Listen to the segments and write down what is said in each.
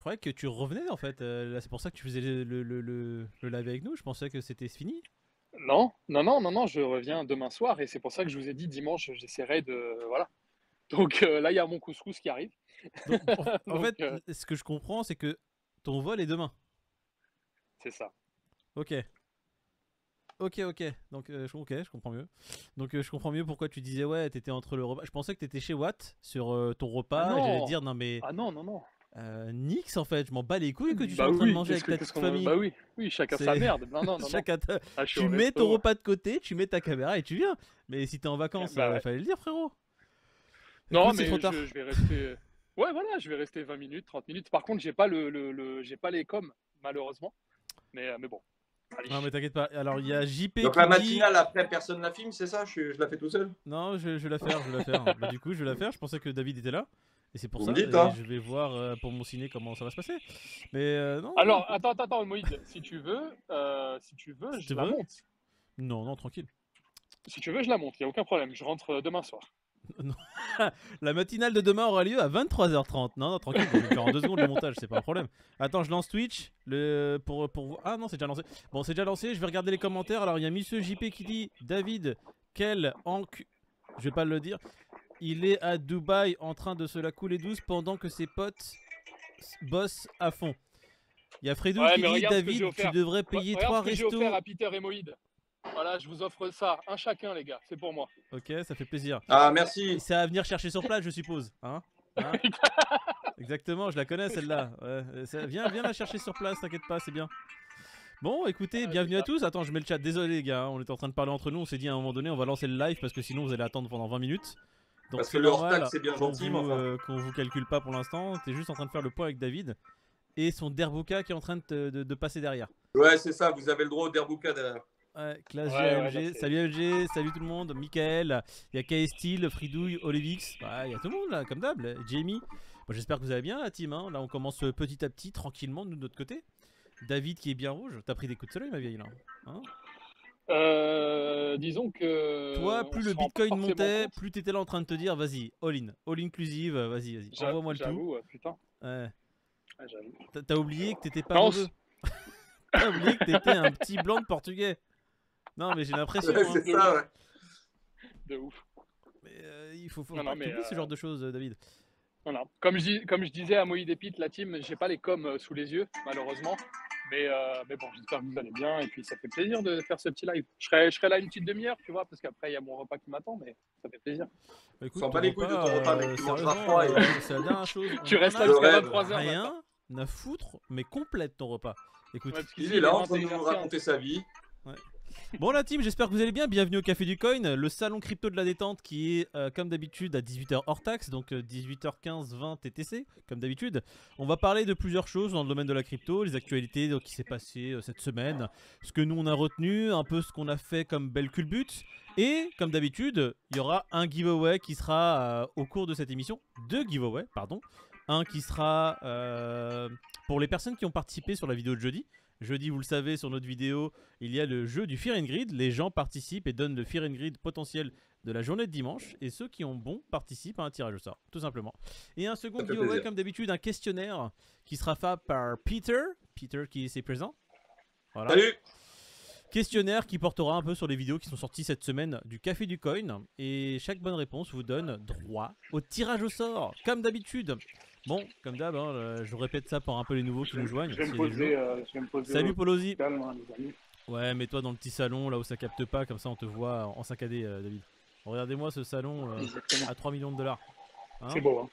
croyais que tu revenais en fait. Là, c'est pour ça que tu faisais le live avec nous. Je pensais que c'était fini. Non, non, non, non, non, je reviens demain soir et c'est pour ça que je vous ai dit dimanche, j'essaierai de. Voilà. Donc là, il y a mon couscous qui arrive. Donc, en Donc fait, ce que je comprends, c'est que ton vol est demain. c'est ça. Ok. Ok, ok. Donc, ok, je comprends mieux. Donc, je comprends mieux pourquoi tu disais, ouais, t'étais entre le repas. Je pensais que t'étais chez Watt sur ton Ah repas et j'allais te non! dire, non, mais Ah non, non, non. nix en fait, je m'en bats les couilles que tu sois Bah en train de oui, manger avec ta qu'est-ce petite qu'on. famille. Bah oui, oui, chacun sa C'est. merde. Non, non, non, non. Chacun Ah, je suis Tu au mets ton resto. repas de côté, tu mets ta caméra et tu viens. Mais si t'es en vacances, Bah ouais. fallait le dire, frérot. Non, Écoute, c'est trop mais tard. je vais rester. Ouais, voilà, je vais rester 20 minutes, 30 minutes. Par contre, j'ai pas j'ai pas les coms, malheureusement. Mais bon, allez. Non, mais t'inquiète pas. Alors, il y a JP Donc la qui dit. matinale après, personne la filme, c'est ça? Je la fais tout seul? Non, je vais la faire, je vais la faire. Bah, du coup, je vais la faire. Je pensais que David était là. Et c'est pour Vous me ça. dites, Et hein? je vais voir pour mon ciné comment ça va se passer. Mais non, non, Alors, attends, Moïd, si tu veux, si tu je la veux. monte. Non, non, tranquille. Si tu veux, je la monte, il n'y a aucun problème. Je rentre demain soir. Non. La matinale de demain aura lieu à 23h30. Non, non, tranquille, je vais le faire en 2 secondes le montage, c'est pas un problème. Attends, je lance Twitch pour. Ah non, c'est déjà lancé. Bon, c'est déjà lancé, je vais regarder les commentaires. Alors, il y a Monsieur JP qui dit David, quel je vais pas le dire. Il est à Dubaï en train de se la couler douce pendant que ses potes bossent à fond. Il y a Fredou Ouais, qui mais dit regarde ce que j'ai David, tu offert. devrais payer Regarde 3 ce que j'ai offert restos. à Peter et Moïd. Voilà, je vous offre ça, un chacun, les gars. C'est pour moi. Ok, ça fait plaisir. Ah, merci. C'est à venir chercher sur place, je suppose. Hein, hein. Exactement, je la connais celle-là. Ouais, viens la chercher sur place, t'inquiète pas, c'est bien. Bon, écoutez, Ah, c'est bienvenue à ça. tous. Attends, je mets le chat. Désolé, les gars, on était en train de parler entre nous. On s'est dit à un moment donné, on va lancer le live parce que sinon vous allez attendre pendant 20 minutes. Donc Parce que c'est le hors-taxe, normal c'est bien gentil, mais enfin. qu'on vous calcule pas pour l'instant. T'es juste en train de faire le point avec David et son Derbuka qui est en train de passer derrière. Ouais, c'est ça, vous avez le droit au Derbuka derrière. Ouais, classe Ouais, là, GLG, c'est. salut LG, salut tout le monde, Michael, il y a KSTeel, Fridouille, Olevix, il y a tout le monde là, comme d'hab, Jamie. Bon, j'espère que vous allez bien la team, hein. Là on commence petit à petit, tranquillement de notre côté. David qui est bien rouge, t'as pris des coups de soleil ma vieille là, hein. Disons que Toi, on plus le se rend pas bitcoin forcément montait, compte. plus t'étais là en train de te dire vas-y, all inclusive, vas-y, envoie-moi le tout. J'avoue, putain. Ouais. Ouais, j'avoue. T'as oublié que t'étais pas Non, rebeu. T'as oublié que t'étais un petit blanc de portugais. Non mais j'ai l'impression, Ouais, hein. c'est ça, ouais. de ouf. Mais il faut Non, pas non, que mais t'oublies ce genre de choses, David. voilà. Comme je disais à Moïd et Pete, la team, j'ai pas les coms sous les yeux, malheureusement. Mais bon, j'espère que vous allez bien. Et puis, ça fait plaisir de faire ce petit live. Je serai là une petite demi-heure, tu vois, parce qu'après, il y a mon repas qui m'attend, mais ça fait plaisir. Bah écoute, S'en ton bat les couilles de ton repas, repas, mec. Tu mangeras sérieusement, froid. c'est la dernière chose. Tu On restes en là a Le jusqu'à rêve. 23h maintenant. rien à foutre, mais complète ton repas. Écoute. Ouais, parce Il qu'ici, est il est là en train de nous 21h15. raconter sa vie. Bon la team, j'espère que vous allez bien. Bienvenue au Café du Coin, le salon crypto de la détente qui est comme d'habitude à 18h hors taxe, donc 18h15 20 TTC, comme d'habitude. On va parler de plusieurs choses dans le domaine de la crypto, les actualités qui s'est passé cette semaine, ce que nous on a retenu, un peu ce qu'on a fait comme belle culbute. Et comme d'habitude, il y aura un giveaway qui sera au cours de cette émission. Deux giveaways, pardon. Un qui sera pour les personnes qui ont participé sur la vidéo de jeudi. Jeudi, vous le savez, sur notre vidéo, il y a le jeu du Fear and Greed. Les gens participent et donnent le Fear and Greed potentiel de la journée de dimanche. Et ceux qui ont bon participent à un tirage au sort, tout simplement. Et un second Ça fait giveaway, plaisir. comme d'habitude, un questionnaire qui sera fait par Peter. Peter qui est présent. Voilà. Salut. Questionnaire qui portera un peu sur les vidéos qui sont sorties cette semaine du Café du Coin. Et chaque bonne réponse vous donne droit au tirage au sort, comme d'habitude. Bon, comme d'hab, hein, je vous répète ça pour un peu les nouveaux qui nous joignent. Je vais s'il me y a des poser, nouveaux. je vais me poser Salut au Polosi. calme, hein, les amis. Ouais, mets-toi dans le petit salon là où ça capte pas, comme ça on te voit en saccadé, David. Regardez-moi ce salon Exactement. à 3 millions de dollars. Hein, C'est beau, hein.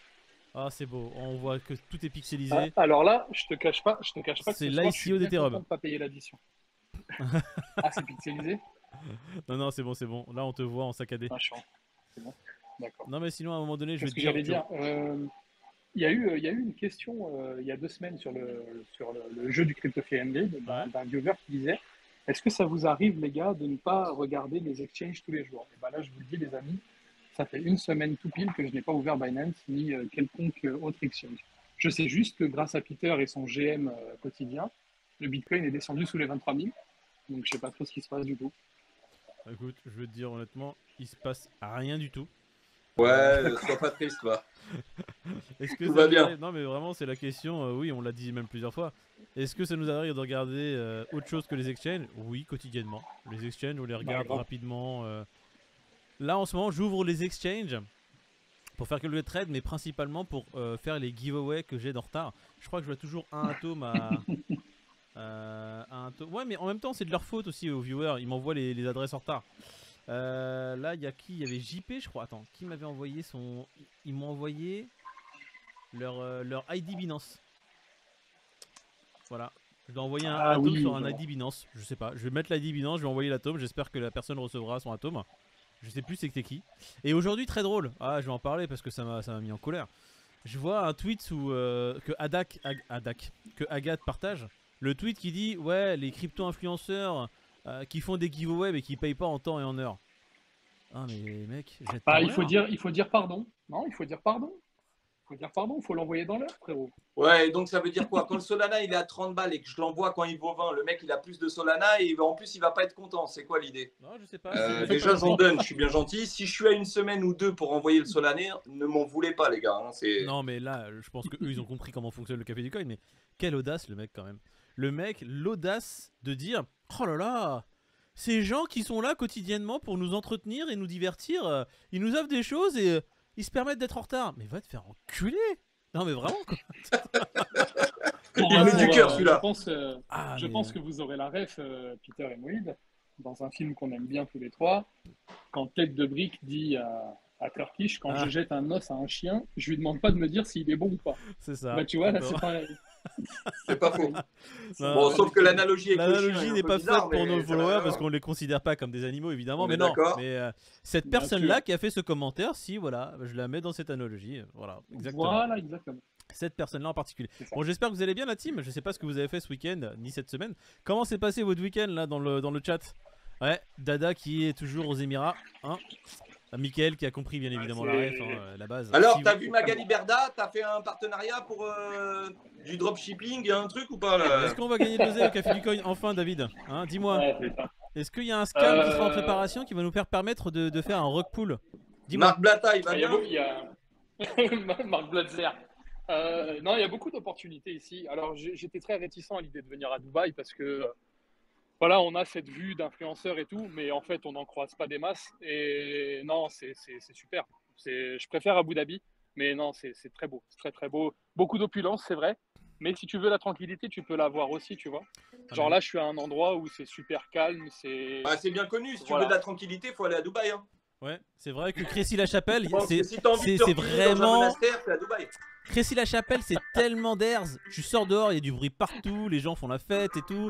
ah, c'est beau. On voit que tout est pixelisé. Alors là, je te cache pas que C'est ce soir, je suis l'ICO bien content d'Ethereum. de pas payer l'addition. Ah, c'est pixelisé? Non, non, c'est bon, c'est bon. Là, on te voit en saccadé. Ah, chiant. C'est bon. D'accord. Non, mais sinon, à un moment donné, je vais Qu'est-ce te que dire. j'allais dire? Il y a eu une question il y a 2 semaines sur le jeu du Crypto FND Ouais. d'un viewer qui disait est-ce que ça vous arrive, les gars, de ne pas regarder les exchanges tous les jours? Et ben là, je vous le dis, les amis, ça fait une semaine tout pile que je n'ai pas ouvert Binance ni quelconque autre exchange. Je sais juste que grâce à Peter et son GM quotidien, le Bitcoin est descendu sous les 23 000. Donc je sais pas trop ce qui se passe du coup. Écoute, je veux te dire honnêtement, il se passe rien du tout. Ouais, sois pas triste, va. Est-ce que Tout ça va nous bien. arrive- Non, mais vraiment, c'est la question. Oui, on l'a dit même plusieurs fois. Est-ce que ça nous arrive de regarder autre chose que les exchanges? Oui, quotidiennement. Les exchanges, on les regarde grave. rapidement. Là, en ce moment, j'ouvre les exchanges pour faire quelques trades, mais principalement pour faire les giveaways que j'ai d'en retard. Je crois que je vois toujours un atome à. Ouais, mais en même temps, c'est de leur faute aussi aux viewers. Ils m'envoient les adresses en retard. Là, il y a qui? Il y avait JP, je crois. Attends, qui m'avait envoyé son. Ils m'ont envoyé leur ID Binance. Voilà. Je dois envoyer un atome oui, sur un je ID Binance. Je sais pas. Je vais mettre l'ID Binance, je vais envoyer l'atome. J'espère que la personne recevra son atome. Je sais plus c'était qui. Et aujourd'hui, très drôle. Ah, je vais en parler parce que ça m'a mis en colère. Je vois un tweet que que Agathe partage. Le tweet qui dit ouais, les crypto-influenceurs qui font des giveaways mais qui payent pas en temps et en heure. Ah mais mec, jette Bah, ta il faut mère. dire pardon. Non, il faut dire pardon. Il faut l'envoyer dans l'heure, frérot. Ouais, et donc ça veut dire quoi? Quand le Solana il est à 30 balles et que je l'envoie quand il vaut 20, le mec il a plus de Solana et en plus il va pas être content. C'est quoi l'idée? Non, je sais pas. Déjà j'en donne, je suis bien gentil. Si je suis à une semaine ou deux pour envoyer le Solana, ne m'en voulez pas les gars. Hein, Non mais là, je pense que eux ils ont compris comment fonctionne le café du coin, mais quelle audace le mec quand même. Le mec, l'audace de dire oh là là, ces gens qui sont là quotidiennement pour nous entretenir et nous divertir, ils nous offrent des choses et ils se permettent d'être en retard. Mais va te faire enculer. Non mais vraiment quoi. Il met du cœur celui-là. Je pense que vous aurez la ref, Peter et Moïd, dans un film qu'on aime bien tous les trois, quand Tête de Brick dit à Turkish, quand je jette un os à un chien, je lui demande pas de me dire s'il est bon ou pas. C'est ça. Bah tu vois, là c'est pareil. C'est pas faux. Non, Bon, sauf que l'analogie avec le chien l'analogie est n'est un peu pas bizarre, faite pour mais nos ça followers va, parce qu'on les considère pas comme des animaux évidemment. On Mais est non, d'accord. mais cette Bien personne-là sûr. qui a fait ce commentaire, si voilà, je la mets dans cette analogie. Voilà, exactement. Voilà, exactement. Cette personne-là en particulier. C'est ça. Bon, j'espère que vous allez bien la team. Je sais pas ce que vous avez fait ce week-end ni cette semaine. Comment s'est passé votre week-end là dans le chat? Ouais, Dada qui est toujours aux Émirats. Hein, Mickaël qui a compris bien évidemment la ref, la base. Alors, Si t'as vous- vu Magali Berda? T'as fait un partenariat pour du dropshipping, un truc ou pas là? Est-ce qu'on va gagner de l'oseille au Café du Coin enfin, David? Hein, dis-moi. Ouais, c'est ça. Est-ce qu'il y a un scam qui sera en préparation qui va nous permettre de faire un rug pull? Dis-moi. Marc Blata, il va Il y a bien? beau- il y a Marc Blatzer. Non, il y a beaucoup d'opportunités ici. Alors, j'étais très réticent à l'idée de venir à Dubaï parce que, voilà, on a cette vue d'influenceurs et tout, mais en fait, on n'en croise pas des masses. Et non, c'est super. Je préfère Abu Dhabi, mais non, c'est très beau. C'est très, très beau. Beaucoup d'opulence, c'est vrai. Mais si tu veux la tranquillité, tu peux l'avoir aussi, tu vois. Genre là, je suis à un endroit où c'est super calme. Bah, c'est bien connu. Si tu Voilà. veux de la tranquillité, il faut aller à Dubaï. Hein. Ouais, c'est vrai que Crécy-la-Chapelle, Je pense que si t'as envie de c'est te replier dans un vraiment. monastère, c'est à Dubaï. Crécy-la-Chapelle, c'est tellement d'herse. Tu sors dehors, il y a du bruit partout, les gens font la fête et tout.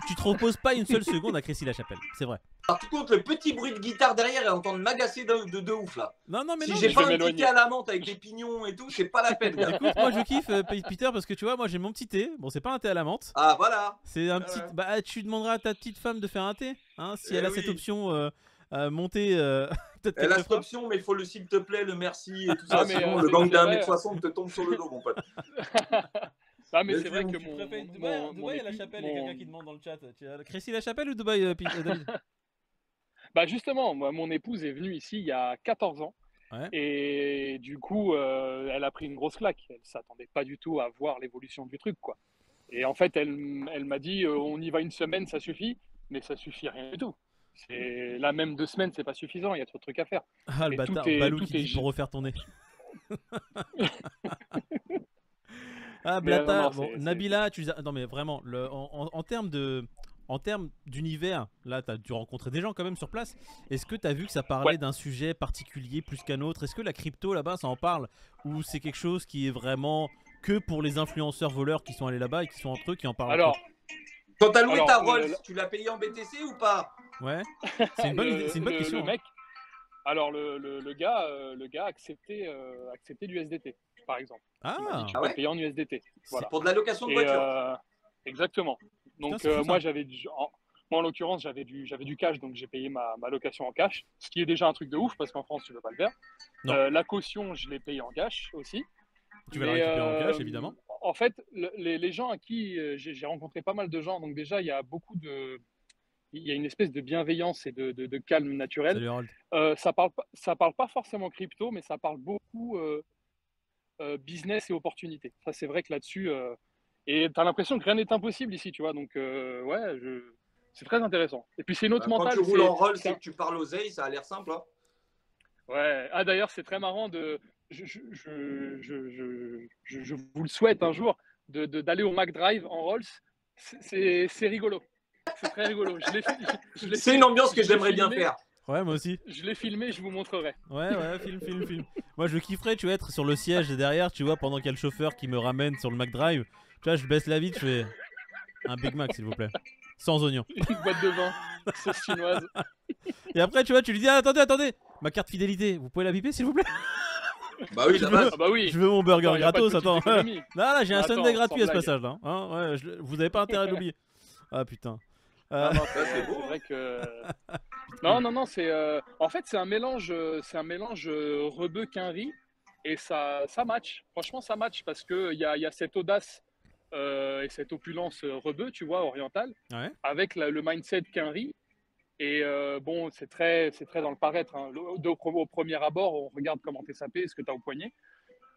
Tu te reposes pas une seule seconde à Crécy-la-Chapelle, c'est vrai. Par contre, le petit bruit de guitare derrière est en train de m'agacer de ouf là. Non, non, mais Si non. j'ai mais- pas je vais un petit thé à la menthe avec des pignons et tout, c'est pas la peine, gars. Écoute, moi je kiffe Peter parce que tu vois, moi j'ai mon petit thé. Bon, c'est pas un thé à la menthe. Ah voilà. C'est un petit. Ouais. Bah, tu demanderas à ta petite femme de faire un thé. Hein, si Eh elle a oui. cette option montée. Peut-être Elle qu'elle a le cette fera. option, mais il faut le s'il te plaît, le merci et tout ça. Ah, mais, Sinon, c'est- le gang c'est d'un vrai. mètre 60 te tombe sur le dos, mon pote. Ah, mais Mais c'est vrai tu que Dubaï, mon Dubaï à la époux- chapelle, il y a mon- quelqu'un qui demande dans le chat. Crécy-la-Chapelle ou Dubaï, David? Bah justement, moi, mon épouse est venue ici il y a 14 ans. Ouais. Et du coup, elle a pris une grosse claque. Elle s'attendait pas du tout à voir l'évolution du truc, quoi. Et en fait, elle m'a dit, on y va une semaine, ça suffit. Mais ça suffit rien du tout. Là, même 2 semaines, c'est pas suffisant. Il y a trop de trucs à faire. Ah, le Et bâtard, tout est- Balou tout qui est dit pour refaire ton nez. Ah, Mais Blata, non, bon, c'est- Nabila, non mais vraiment, en termes d'univers, là t'as dû rencontrer des gens quand même sur place. Est-ce que t'as vu que ça parlait Ouais. d'un sujet particulier plus qu'un autre? Est-ce que la crypto là-bas ça en parle? Ou c'est quelque chose qui est vraiment que pour les influenceurs voleurs qui sont allés là-bas et qui sont entre eux qui en parlent? Alors, Quand t'as loué Alors, ta Rolls, tu l'as payé en BTC ou pas? Ouais, c'est une bonne, c'est une bonne question. Le hein. mec, alors le gars a accepté l'USDT, par exemple. Il m'a Ah, dit, tu Ah peux ouais payer en USDT. Voilà. C'est pour de la location de Et, voiture. exactement. Donc Putain, c'est fou, moi ça. moi en l'occurrence j'avais du cash, donc j'ai payé ma location en cash, ce qui est déjà un truc de ouf parce qu'en France tu peux pas le faire. Non. La caution je l'ai payée en cash aussi. tu vas la Mais, récupérer en cash évidemment. En fait, les gens à qui j'ai rencontré pas mal de gens, donc déjà il y a il y a une espèce de bienveillance et de calme naturel. Salut Harold. Ça parle pas forcément crypto, mais ça parle beaucoup business et opportunité. Ça, c'est vrai que là-dessus, et tu as l'impression que rien n'est impossible ici, tu vois. Donc, ouais, c'est très intéressant. Et puis, c'est une autre Quand mentale. tu roules en roll, c'est c'est que tu parles oseille, ça a l'air simple. Hein. Ouais. Ah, d'ailleurs, c'est très marrant je vous le souhaite un jour d'aller au McDrive en Rolls. C'est rigolo. C'est très rigolo. C'est une ambiance que je l'ai j'aimerais bien filmé. faire. Ouais, moi aussi. Je l'ai filmé, je vous montrerai. Ouais, film. Moi, je kifferais, tu vois, être sur le siège derrière, tu vois, pendant qu'il y a le chauffeur qui me ramène sur le McDrive. Tu vois, je baisse la vitre, je fais un Big Mac, s'il vous plaît. Sans oignon. Une boîte de vin, sauce chinoise. Et après, tu vois, tu lui dis, ah, attendez, ma carte fidélité, vous pouvez la biper, s'il vous plaît? Bah oui, la base. Ah bah oui. Je veux mon burger Attends, y a pas de gratos, petite attends. économie. Là, j'ai un Attends, Sunday gratuit à sans ce blague. passage-là. Hein, ouais, vous avez pas intérêt à l'oublier. Ah putain. Ah non, Ça, c'est beau. c'est vrai que. Non, c'est. En fait, c'est un mélange rebeu qu'un riz et ça match. Franchement, ça match parce que il y a cette audace et cette opulence rebeu, tu vois, orientale, Ouais. avec le mindset qu'un riz. Et bon, c'est très dans le paraître. Hein. Au premier abord, on regarde comment t'es sapé, ce que t'as au poignet.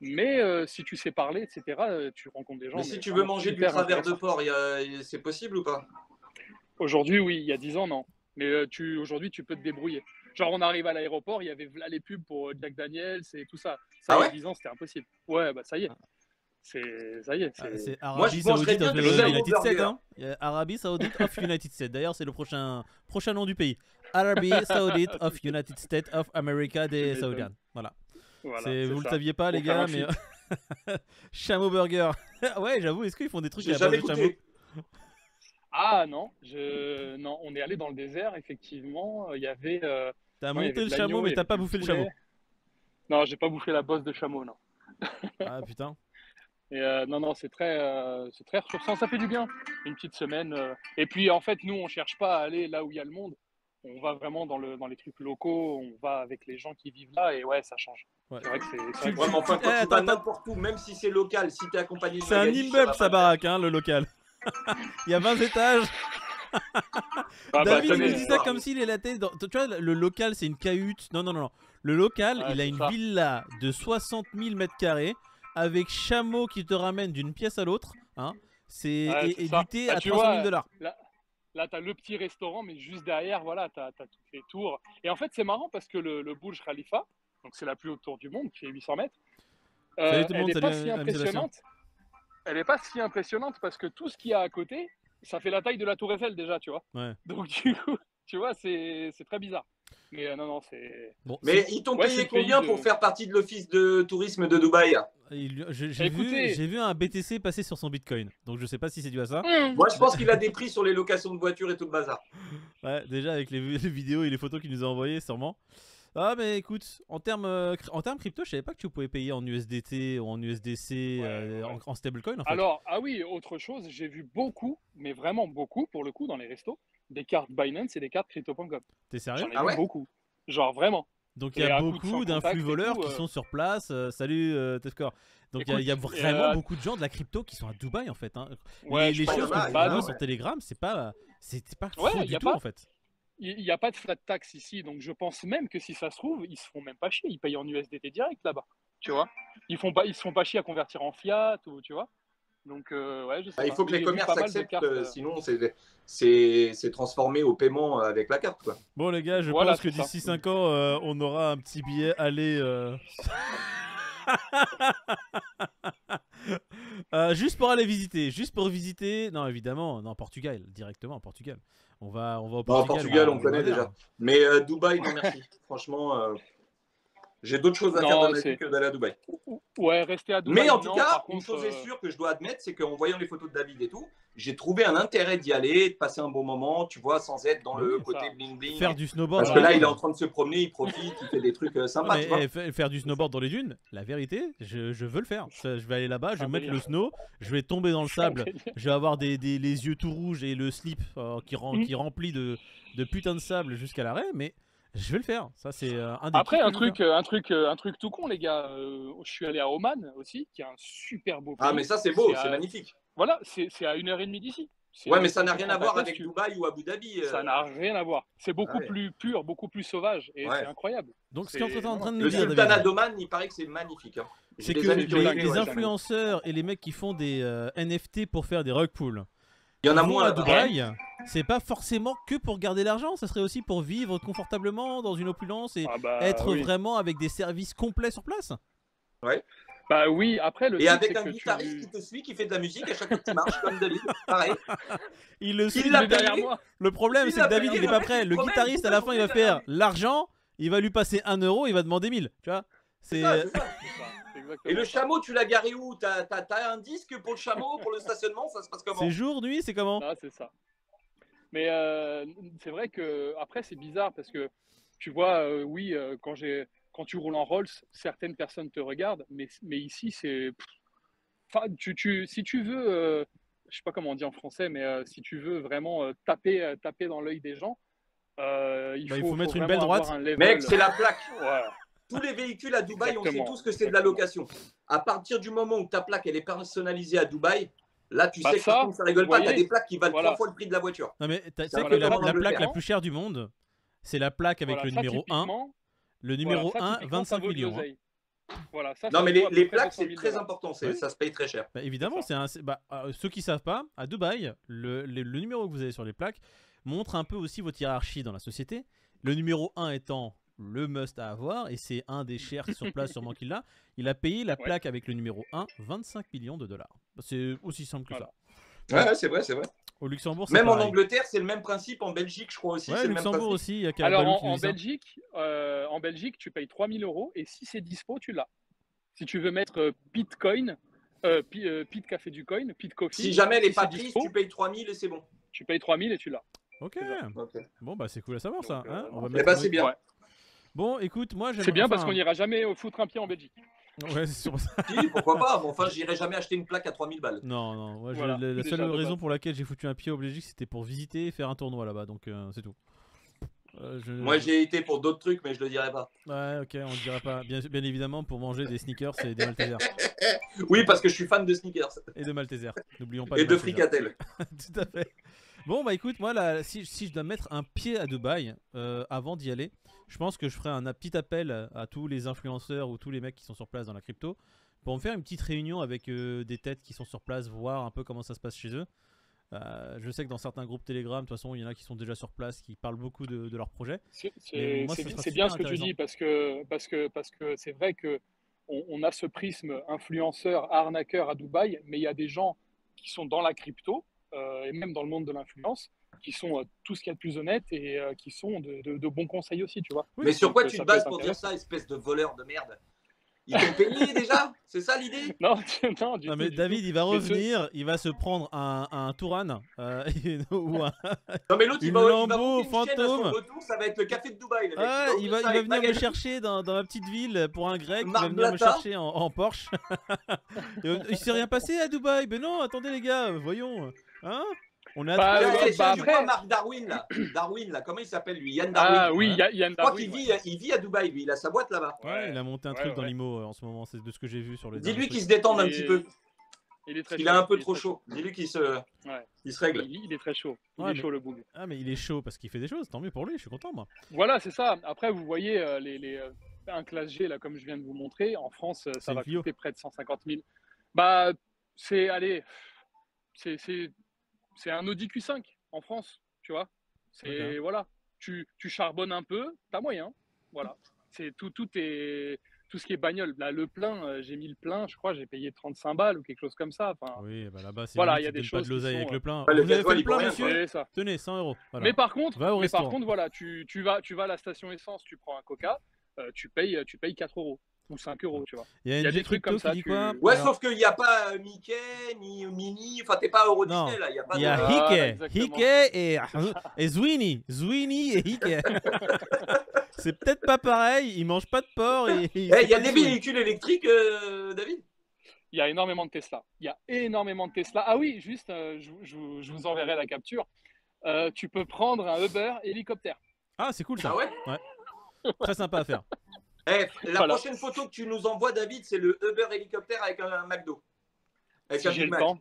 Mais si tu sais parler, etc., tu rencontres des gens. Mais si tu veux vraiment manger du super travers de intéressants. porc, c'est possible ou pas? Aujourd'hui, oui. Il y a 10 ans, non. Mais aujourd'hui, tu peux te débrouiller. Genre, on arrive à l'aéroport, il y avait là les pubs pour Jack Daniels et tout ça. Ça, Ah il y ouais a 10 ans, c'était impossible. Ouais, bah ça y est. Ça y est. C'est Moi, Arabie je mangerais Saoudite bien of des the Shadow United States. Burger. Hein. Arabie Saoudite of United States. D'ailleurs, c'est le prochain nom du pays. Arabie Saoudite of United States of America des m'étonnes. Saoudiens. Voilà. Voilà, Vous le ça. saviez pas, les Pour faire gars, un mais. Chameau Burger. Ouais, j'avoue, est-ce qu'ils font des trucs à J'ai la base jamais de chameau? goûté. Ah non, non, on est allé dans le désert, effectivement. Il y avait. T'as non, il y monté avait le de chameau, l'agneau, mais il y t'as avait pas du bouffé le poulet. chameau. Non, j'ai pas bouffé la bosse de chameau, non. Ah putain. Et non, c'est très ressourçant, ça fait du bien, une petite semaine. Et puis en fait, nous, on cherche pas à aller là où il y a le monde. On va vraiment dans les trucs locaux, on va avec les gens qui vivent là, et ouais, ça change. Ouais. C'est vrai que c'est Tu- vrai que Ouais, mais enfin, quand Eh, tu vas attends. n'importe où, même si c'est local, si t'es accompagné de C'est un Magali, immeuble, va sa pas le baraque, hein, le local. Il y a 20 étages. Ah, bah, David tenez, me dit ça comme s'il est la tête dans... Tu vois, le local, c'est une cahute. Non. Le local, Ouais, il a c'est une ça. villa de 60 000 mètres carrés avec chameau qui te ramène d'une pièce à l'autre. Hein. Ouais, c'est Et ça. du thé Bah, à tu 300 vois, 000 dollars. Là, tu as le petit restaurant, mais juste derrière, voilà, tu as toutes les tours. Et en fait, c'est marrant parce que le Burj Khalifa, donc c'est la plus haute tour du monde, qui fait 800 mètres, Salut tout le elle monde, n'est salut pas si Anne-Sébastien. impressionnante. Elle n'est pas si impressionnante parce que tout ce qu'il y a à côté, ça fait la taille de la Tour Eiffel déjà, tu vois. Ouais. Donc du coup, tu vois, c'est très bizarre. Mais non, c'est... Bon, Mais ils t'ont Ouais, payé c'est le pays combien de- pour faire partie de l'office de tourisme de Dubaï? j'ai vu un BTC passer sur son Bitcoin. Donc je sais pas si c'est dû à ça. Moi, je pense qu'il a des prix sur les locations de voitures et tout le bazar. Ouais, déjà avec les vidéos et les photos qu'il nous a envoyées, sûrement. Ah, mais écoute, en termes crypto, je savais pas que tu pouvais payer en USDT ou en USDC Ouais. en stablecoin en fait. Alors, ah oui, autre chose, j'ai vu beaucoup, mais vraiment beaucoup, pour le coup, dans les restos, des cartes Binance et des cartes crypto.com. T'es sérieux? J'en ai Ah vu ouais beaucoup. Genre vraiment. Donc il y Et a à coup de beaucoup sans contact d'influx et voleurs tout, qui sont sur place. Salut Tefkor. Donc il y a Écoute, vraiment beaucoup de gens de la crypto qui sont à Dubaï en fait. Hein. Ouais, les je pense choses que que c'est je pas vois mal, sur ouais. Telegram, c'est pas Ouais, faux y du a tout pas- en fait. Il n'y a pas de flat tax ici, donc je pense même que si ça se trouve, ils se font même pas chier, ils payent en USDT direct là-bas, tu vois. Ils se font pas chier à convertir en fiat ou tu vois. Donc ouais, je sais Ah, il pas. faut que Mais les j'ai vu commerces pas mal de acceptent, cartes, sinon c'est transformé au paiement avec la carte, quoi. Bon les gars, je Voilà, pense que c'est ça. d'ici 5 ans, on aura un petit billet aller. Juste pour aller visiter, non évidemment, non Portugal, directement en Portugal. On va au Bon, Portugal. Portugal, on connaît va déjà. vers. Mais Dubaï, non merci. Franchement, j'ai d'autres choses à faire Non, dans ma c'est- vie que d'aller à Dubaï. Ouais, rester à Dubaï. Mais en tout non, cas, par une contre, chose est sûre que je dois admettre, c'est qu'en voyant les photos de David et tout, j'ai trouvé un intérêt d'y aller, de passer un bon moment, tu vois, sans être dans le Oui, côté ça. bling bling. Faire du snowboard. Parce dans que les là, il est dunes. en train de se promener, il profite, il fait des trucs Non, sympas, mais tu vois. faire du snowboard dans les dunes, la vérité, je veux le faire. Je vais aller là-bas, je vais un mettre délire. le snow, je vais tomber dans le C'est un sable, délire. je vais avoir les yeux tout rouges et le slip qui remplit de putain de sable jusqu'à l'arrêt, mais je vais le faire. Ça, c'est un des Après, kiffs un que je veux truc, un truc tout con, les gars. Je suis allé à Oman aussi, qui est un super beau pays. Ah, mais ça, c'est beau, C'est c'est à- magnifique. Voilà, c'est à 1h30 d'ici. Ouais, mais ça n'a tu rien prends à ta voir tête, avec Dubaï ou Abu Dhabi. ça n'a rien à voir. C'est beaucoup ouais. plus pur, beaucoup plus sauvage et Ouais. c'est incroyable. Donc, ce qu'on est en train de nous Le dire, sultanat David, d'Oman, il paraît que c'est magnifique. Hein. c'est J'ai que des amis qui ont été, les ouais, influenceurs et les mecs qui font des NFT pour faire des rug pulls, il y en a qui vont moins à là-bas. Dubaï, c'est pas forcément que pour garder l'argent, ça serait aussi pour vivre confortablement dans une opulence et Ah bah, être oui. vraiment avec des services complets sur place. Bah oui, après le Et truc, avec c'est un que guitariste qui te suit, qui fait de la musique à chaque fois que tu marches, comme David. Pareil. Il le suit. Il l'a est derrière payé. moi. Le problème, Il c'est que l'a David, payé, il est le pas mec, prêt. il Le promet guitariste, à toute la la fin, il va journée derrière faire l'argent, il va lui passer 1 euro, il va demander 1000. Tu vois, C'est ça, c'est ça. C'est exactement Et le ça. chameau, tu l'as garé où? T'as un disque pour le chameau, pour le stationnement? Ça se passe comment? c'est jour, nuit, c'est comment? Ah, c'est ça. Mais c'est vrai que après c'est bizarre parce que tu vois, oui, quand tu roules en Rolls, certaines personnes te regardent, mais ici c'est, enfin, si tu veux, je sais pas comment on dit en français, mais si tu veux vraiment taper dans l'œil des gens, il Il faut faut mettre une vraiment belle droite. avoir un level. Mec, c'est la plaque. Ouais. Tous les véhicules à Dubaï, on sait Exactement, tous que c'est de la location. À partir du moment où ta plaque elle est personnalisée à Dubaï, là tu sais que ça, par contre, ça rigole vous pas. T'as voyez, des plaques qui valent voilà. 3 fois le prix de la voiture. Non, mais tu sais Ça que va la dépendre de plaque la faire. plus chère du monde, c'est la plaque avec Voilà, le ça, numéro 1. typiquement, Le numéro voilà, ça, 1, typiquement, ça 25 vaut de millions. Hein. l'oseille. Voilà, ça Non, mais vaut à peu les près plaques, 200 c'est 000 très $. important. Oui. Ça se paye très cher. Bah, évidemment, ceux qui savent pas, à Dubaï, le numéro que vous avez sur les plaques montre un peu aussi votre hiérarchie dans la société. Le numéro 1 étant le must à avoir, et c'est un des chers sur place sûrement qu'il l'a. Il a payé la plaque avec le numéro 1, 25 millions de dollars. C'est aussi simple que Voilà. ça. Ouais, c'est vrai, c'est vrai. Au Luxembourg, c'est Même en pareil. Angleterre, c'est le même principe. En Belgique, je crois aussi, Ouais, c'est le même Luxembourg principe. aussi, il y a qu'à Alors Balou qui nous en dit ça. Belgique, tu payes 3 000 € et si c'est dispo, tu l'as. Si tu veux mettre Pitcoin, Pit Café du Coin, Pit Coffee. Si jamais elle n'est si pas c'est prise, dispo, tu payes 3000 et c'est bon. tu payes 3 000 et tu l'as. Ok. Ok. Bon, bah c'est cool à savoir ça. Donc, Hein, on va Eh mettre ben, c'est bien. Ouais. Bon, écoute, moi C'est j'aimerais. bien parce qu'on n'ira jamais foutre un pied en Belgique. Ouais, c'est sûr. Si, pourquoi pas. Mais enfin, j'irai jamais acheter une plaque à 3000 balles. Non, non. Moi, Voilà, la déjà, seule de raison base. pour laquelle j'ai foutu un pied au Belgique, c'était pour visiter et faire un tournoi là-bas. Donc c'est tout. Moi, j'ai été pour d'autres trucs, mais je le dirai pas. Ouais, ok, on ne dirait pas. Bien évidemment, pour manger des sneakers et des Maltesers. Oui, parce que je suis fan de sneakers Et de Maltesers. N'oublions pas et les de Maltesers. fricadelles. Tout à fait. Bon, bah écoute, moi, là, si je dois mettre un pied à Dubaï avant d'y aller, je pense que je ferai un petit appel à tous les influenceurs ou tous les mecs qui sont sur place dans la crypto pour me faire une petite réunion avec des têtes qui sont sur place, voir un peu comment ça se passe chez eux. Je sais que dans certains groupes Telegram, de toute façon, il y en a qui sont déjà sur place, qui parlent beaucoup de leurs projets. Mais moi, ça sera C'est bien super ce que tu intéressant. dis parce que c'est vrai que on a ce prisme influenceur, arnaqueur à Dubaï, mais il y a des gens qui sont dans la crypto et même dans le monde de l'influence qui sont tout ce qu'il y a de plus honnête et qui sont de bons conseils aussi, tu vois. Oui, Mais sur donc, quoi ça tu te peut bases être pour dire intéressant. ça, espèce de voleur de merde? Ils t'ont payé déjà? C'est ça l'idée? Non, non, du Non, tout, mais du David, tout. il va Mais revenir, il va se prendre un Touran ou un. Non, mais l'autre, il Une va Lambo monter une chaîne à son fantôme. retour, ça va être le café de Dubaï. Le mec. Ah, il ouvrir va ça avec venir me Magali. chercher dans ma petite ville pour un grec qui va Marc venir me Blatta. chercher en Porsche. Il s'est rien passé à Dubaï. Mais non, attendez les gars, voyons. Hein? On est à Bah, Dubaï. Eh, tiens, tu après- vois Marc Darwin là? Darwin là, comment il s'appelle lui? Yann Ah Darwin. oui, Ouais. Yann Je crois Darwin. qu'il vit à Dubaï, lui. Il a sa boîte là-bas. Ouais, il a monté un Ouais, truc dans ouais. l'IMO en ce moment, c'est de ce que j'ai vu sur les. Dis-lui derniers qu'il se trucs. détende un Il petit est- peu. Il est très Il chaud. est un peu il est trop très chaud. Dis-lui qu'il se Ouais. règle. Il est très chaud. Il Ouais, est mais- chaud le boule. Ah, mais il est chaud parce qu'il fait des choses. Tant mieux pour lui, je suis content moi. Voilà, c'est ça. Après, vous voyez un classe G, là, comme je viens de vous montrer, en France, C'est ça une va Clio. coûter près de 150 000. Bah, allez, c'est un Audi Q5 en France, tu vois. C'est, Ok. voilà, tu charbonnes un peu, t'as moyen. Voilà. C'est tout ce qui est bagnole. Là, le plein, j'ai mis le plein, je crois, j'ai payé 35 balles ou quelque chose comme ça. Enfin, Oui, bah là-bas, c'est Voilà, lui il y a qui des donne pas choses de l'oseille qui avec sont, le plein. Ouais, le Vous avez fait gasoil, le il vaut plein, rien, monsieur? c'est ça. Tenez, 100 €. Voilà. Mais par contre, Va au restaurant. voilà, tu vas à la station essence, tu prends un Coca, tu payes 4 € ou 5 €, tu vois. Il y a il y a une des trucs crypto comme qui ça, dit tu- quoi? Ouais, Alors, sauf qu'il n'y a pas Mickey, ni Minnie. Enfin, t'es pas Euro Non. Disney là. Il y a pas il y a de. Voilà, Hike, exactement. Hike et Zwini. Zwini et Hike. C'est peut-être pas pareil, ils mangent pas de porc et. Eh, il y a des véhicules électriques, David? Il y a énormément de Tesla. Il y a énormément de Tesla. Ah oui, juste, je vous enverrai la capture. Tu peux prendre un Uber hélicoptère. Ah, c'est cool ça. Ah ouais? Très sympa à faire. Eh, la Voilà. prochaine photo que tu nous envoies, David, c'est le Uber hélicoptère avec un McDo. Avec un Si j'ai Big le Mac. temps.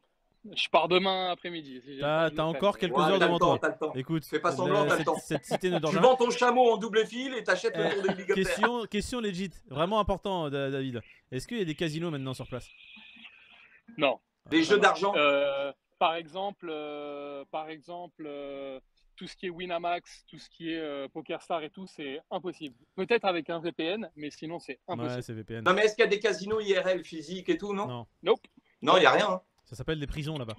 Je pars demain après-midi. Si j'ai le temps, je T'as le ferai. encore quelques Ouais, heures t'as le devant temps, toi. t'as le temps. Écoute, Fais pas semblant, t'as le temps. cette cité ne dort Tu jamais. vends ton chameau en double fil et t'achètes le tour d'hélicoptère. Question legit, vraiment important, David. Est-ce qu'il y a des casinos maintenant sur place? Non. Des jeux d'argent. Par exemple, tout ce qui est Winamax, tout ce qui est PokerStar et tout, c'est impossible. Peut-être avec un VPN, mais sinon c'est Ouais, impossible. c'est VPN. Non, mais est-ce qu'il y a des casinos IRL physiques et tout, non? Non, Nope. Non, il n'y a rien. Hein. ça s'appelle des prisons là-bas.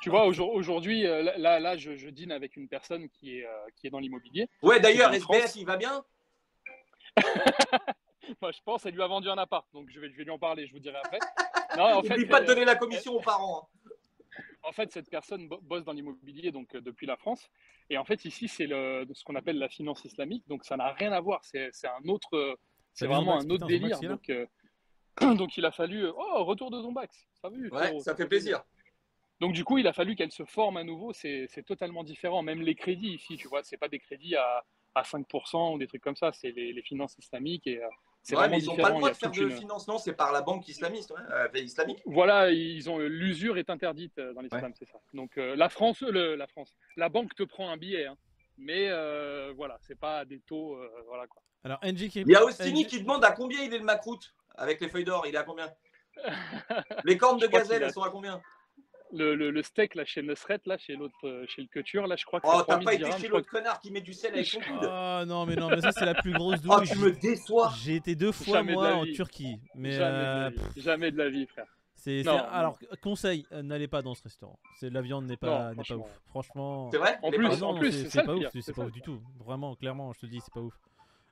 Tu vois, aujourd'hui, là, je dîne avec une personne qui est dans l'immobilier. Ouais, d'ailleurs, C'est en SBF, France. il va bien? Moi, je pense qu'elle lui a vendu un appart, donc je vais lui en parler, je vous dirai après. Non, N'oublie pas de donner la commission aux parents. Hein. En fait, cette personne bosse dans l'immobilier donc depuis la France. Et en fait, ici, c'est ce qu'on appelle la finance islamique. Donc, ça n'a rien à voir. C'est un autre, c'est vraiment un autre délire. Donc, il a fallu. Oh, retour de Zombax. Ça, ouais, ça fait plaisir. Donc, du coup, il a fallu qu'elle se forme à nouveau. C'est totalement différent. Même les crédits ici, tu vois, c'est pas des crédits à 5% ou des trucs comme ça. C'est les finances islamiques. Et c'est ouais, vraiment mais ils n'ont différent. pas le droit de faire de finance, non? C'est par la banque islamiste, islamique. Voilà, l'usure est interdite dans l'islam, ouais. C'est ça. Donc la banque te prend un billet, hein, mais voilà, c'est pas des taux, voilà quoi. Alors il y a Ostini qui demande à combien il est le macroute avec les feuilles d'or. Il est à combien? Les cornes de gazelle, elles sont à combien? Le steak là chez Nusret, là chez le couture, là je crois que oh t'as pas été chez l'autre connard qui met du sel avec son coude. Ah non mais ça c'est la plus grosse douille. Oh tu me déçois. J'ai été 2 fois moi en Turquie, mais jamais de la vie frère. Alors conseil, n'allez pas dans ce restaurant. La viande n'est pas ouf. Franchement. C'est vrai? En plus, c'est pas ouf, c'est pas ouf du tout. Vraiment, clairement, je te dis, c'est pas ouf.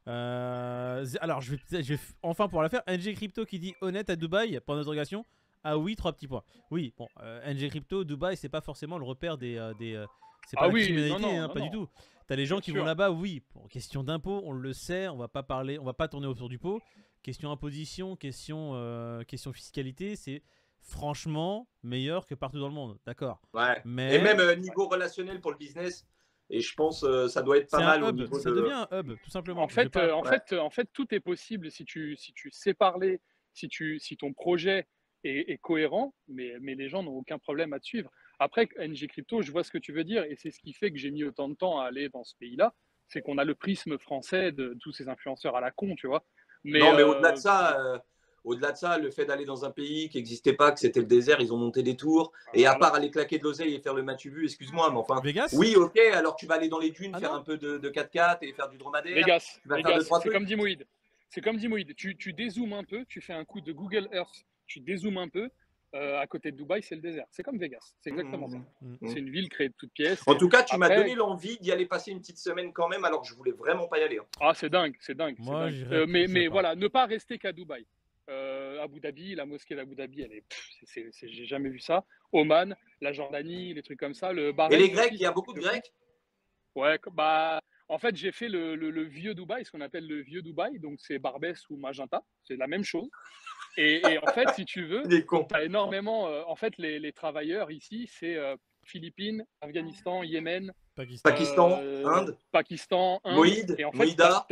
Alors je vais enfin pouvoir la faire. NG Crypto qui dit honnête à Dubaï pour d'interrogation. Ah oui, 3 petits points. Oui, bon, NG Crypto, Dubaï, c'est pas forcément le repère c'est pas la criminalité, pas du tout. T'as les gens qui vont là-bas, oui, pour question d'impôt, on le sait, on va pas tourner autour du pot. Question imposition, question fiscalité, c'est franchement meilleur que partout dans le monde, d'accord. Ouais. Et même niveau relationnel pour le business. Et je pense ça doit être pas mal au niveau ça devient un hub, tout simplement. En fait, tout est possible si tu sais parler, si ton projet est cohérent, mais les gens n'ont aucun problème à te suivre. Après, NG Crypto, je vois ce que tu veux dire, et c'est ce qui fait que j'ai mis autant de temps à aller dans ce pays-là, c'est qu'on a le prisme français de tous ces influenceurs à la con, tu vois. Mais au-delà de ça, le fait d'aller dans un pays qui n'existait pas, que c'était le désert, ils ont monté des tours. Et à part aller claquer de l'oseille et faire le Matu-Vu, excuse-moi, mais enfin. Vegas ? Oui, ok, alors tu vas aller dans les dunes, faire un peu de 4x4 et faire du dromadaire. Vegas, c'est comme dit Moïd. C'est comme dit Moïd. Tu dézoomes un peu, tu fais un coup de Google Earth, tu dézoomes un peu. À côté de Dubaï, c'est le désert. C'est comme Vegas. C'est exactement ça. C'est une ville créée de toutes pièces. En tout cas, tu m'as donné l'envie d'y aller passer une petite semaine quand même, alors que je voulais vraiment pas y aller. Hein. Ah, c'est dingue. Moi, mais voilà, ne pas rester qu'à Dubaï. Abu Dhabi, la mosquée d'Abu Dhabi, j'ai jamais vu ça. Oman, la Jordanie, les trucs comme ça. Et les Grecs, il y a beaucoup de Grecs? Ouais, bah, en fait, j'ai fait le vieux Dubaï, ce qu'on appelle le vieux Dubaï. Donc, c'est Barbès ou Magenta. C'est la même chose. Et en fait, si tu veux, tu as énormément. En fait, les travailleurs ici, c'est Philippines, Afghanistan, Yémen, Pakistan, Inde. Moïd, et en fait, Moïda.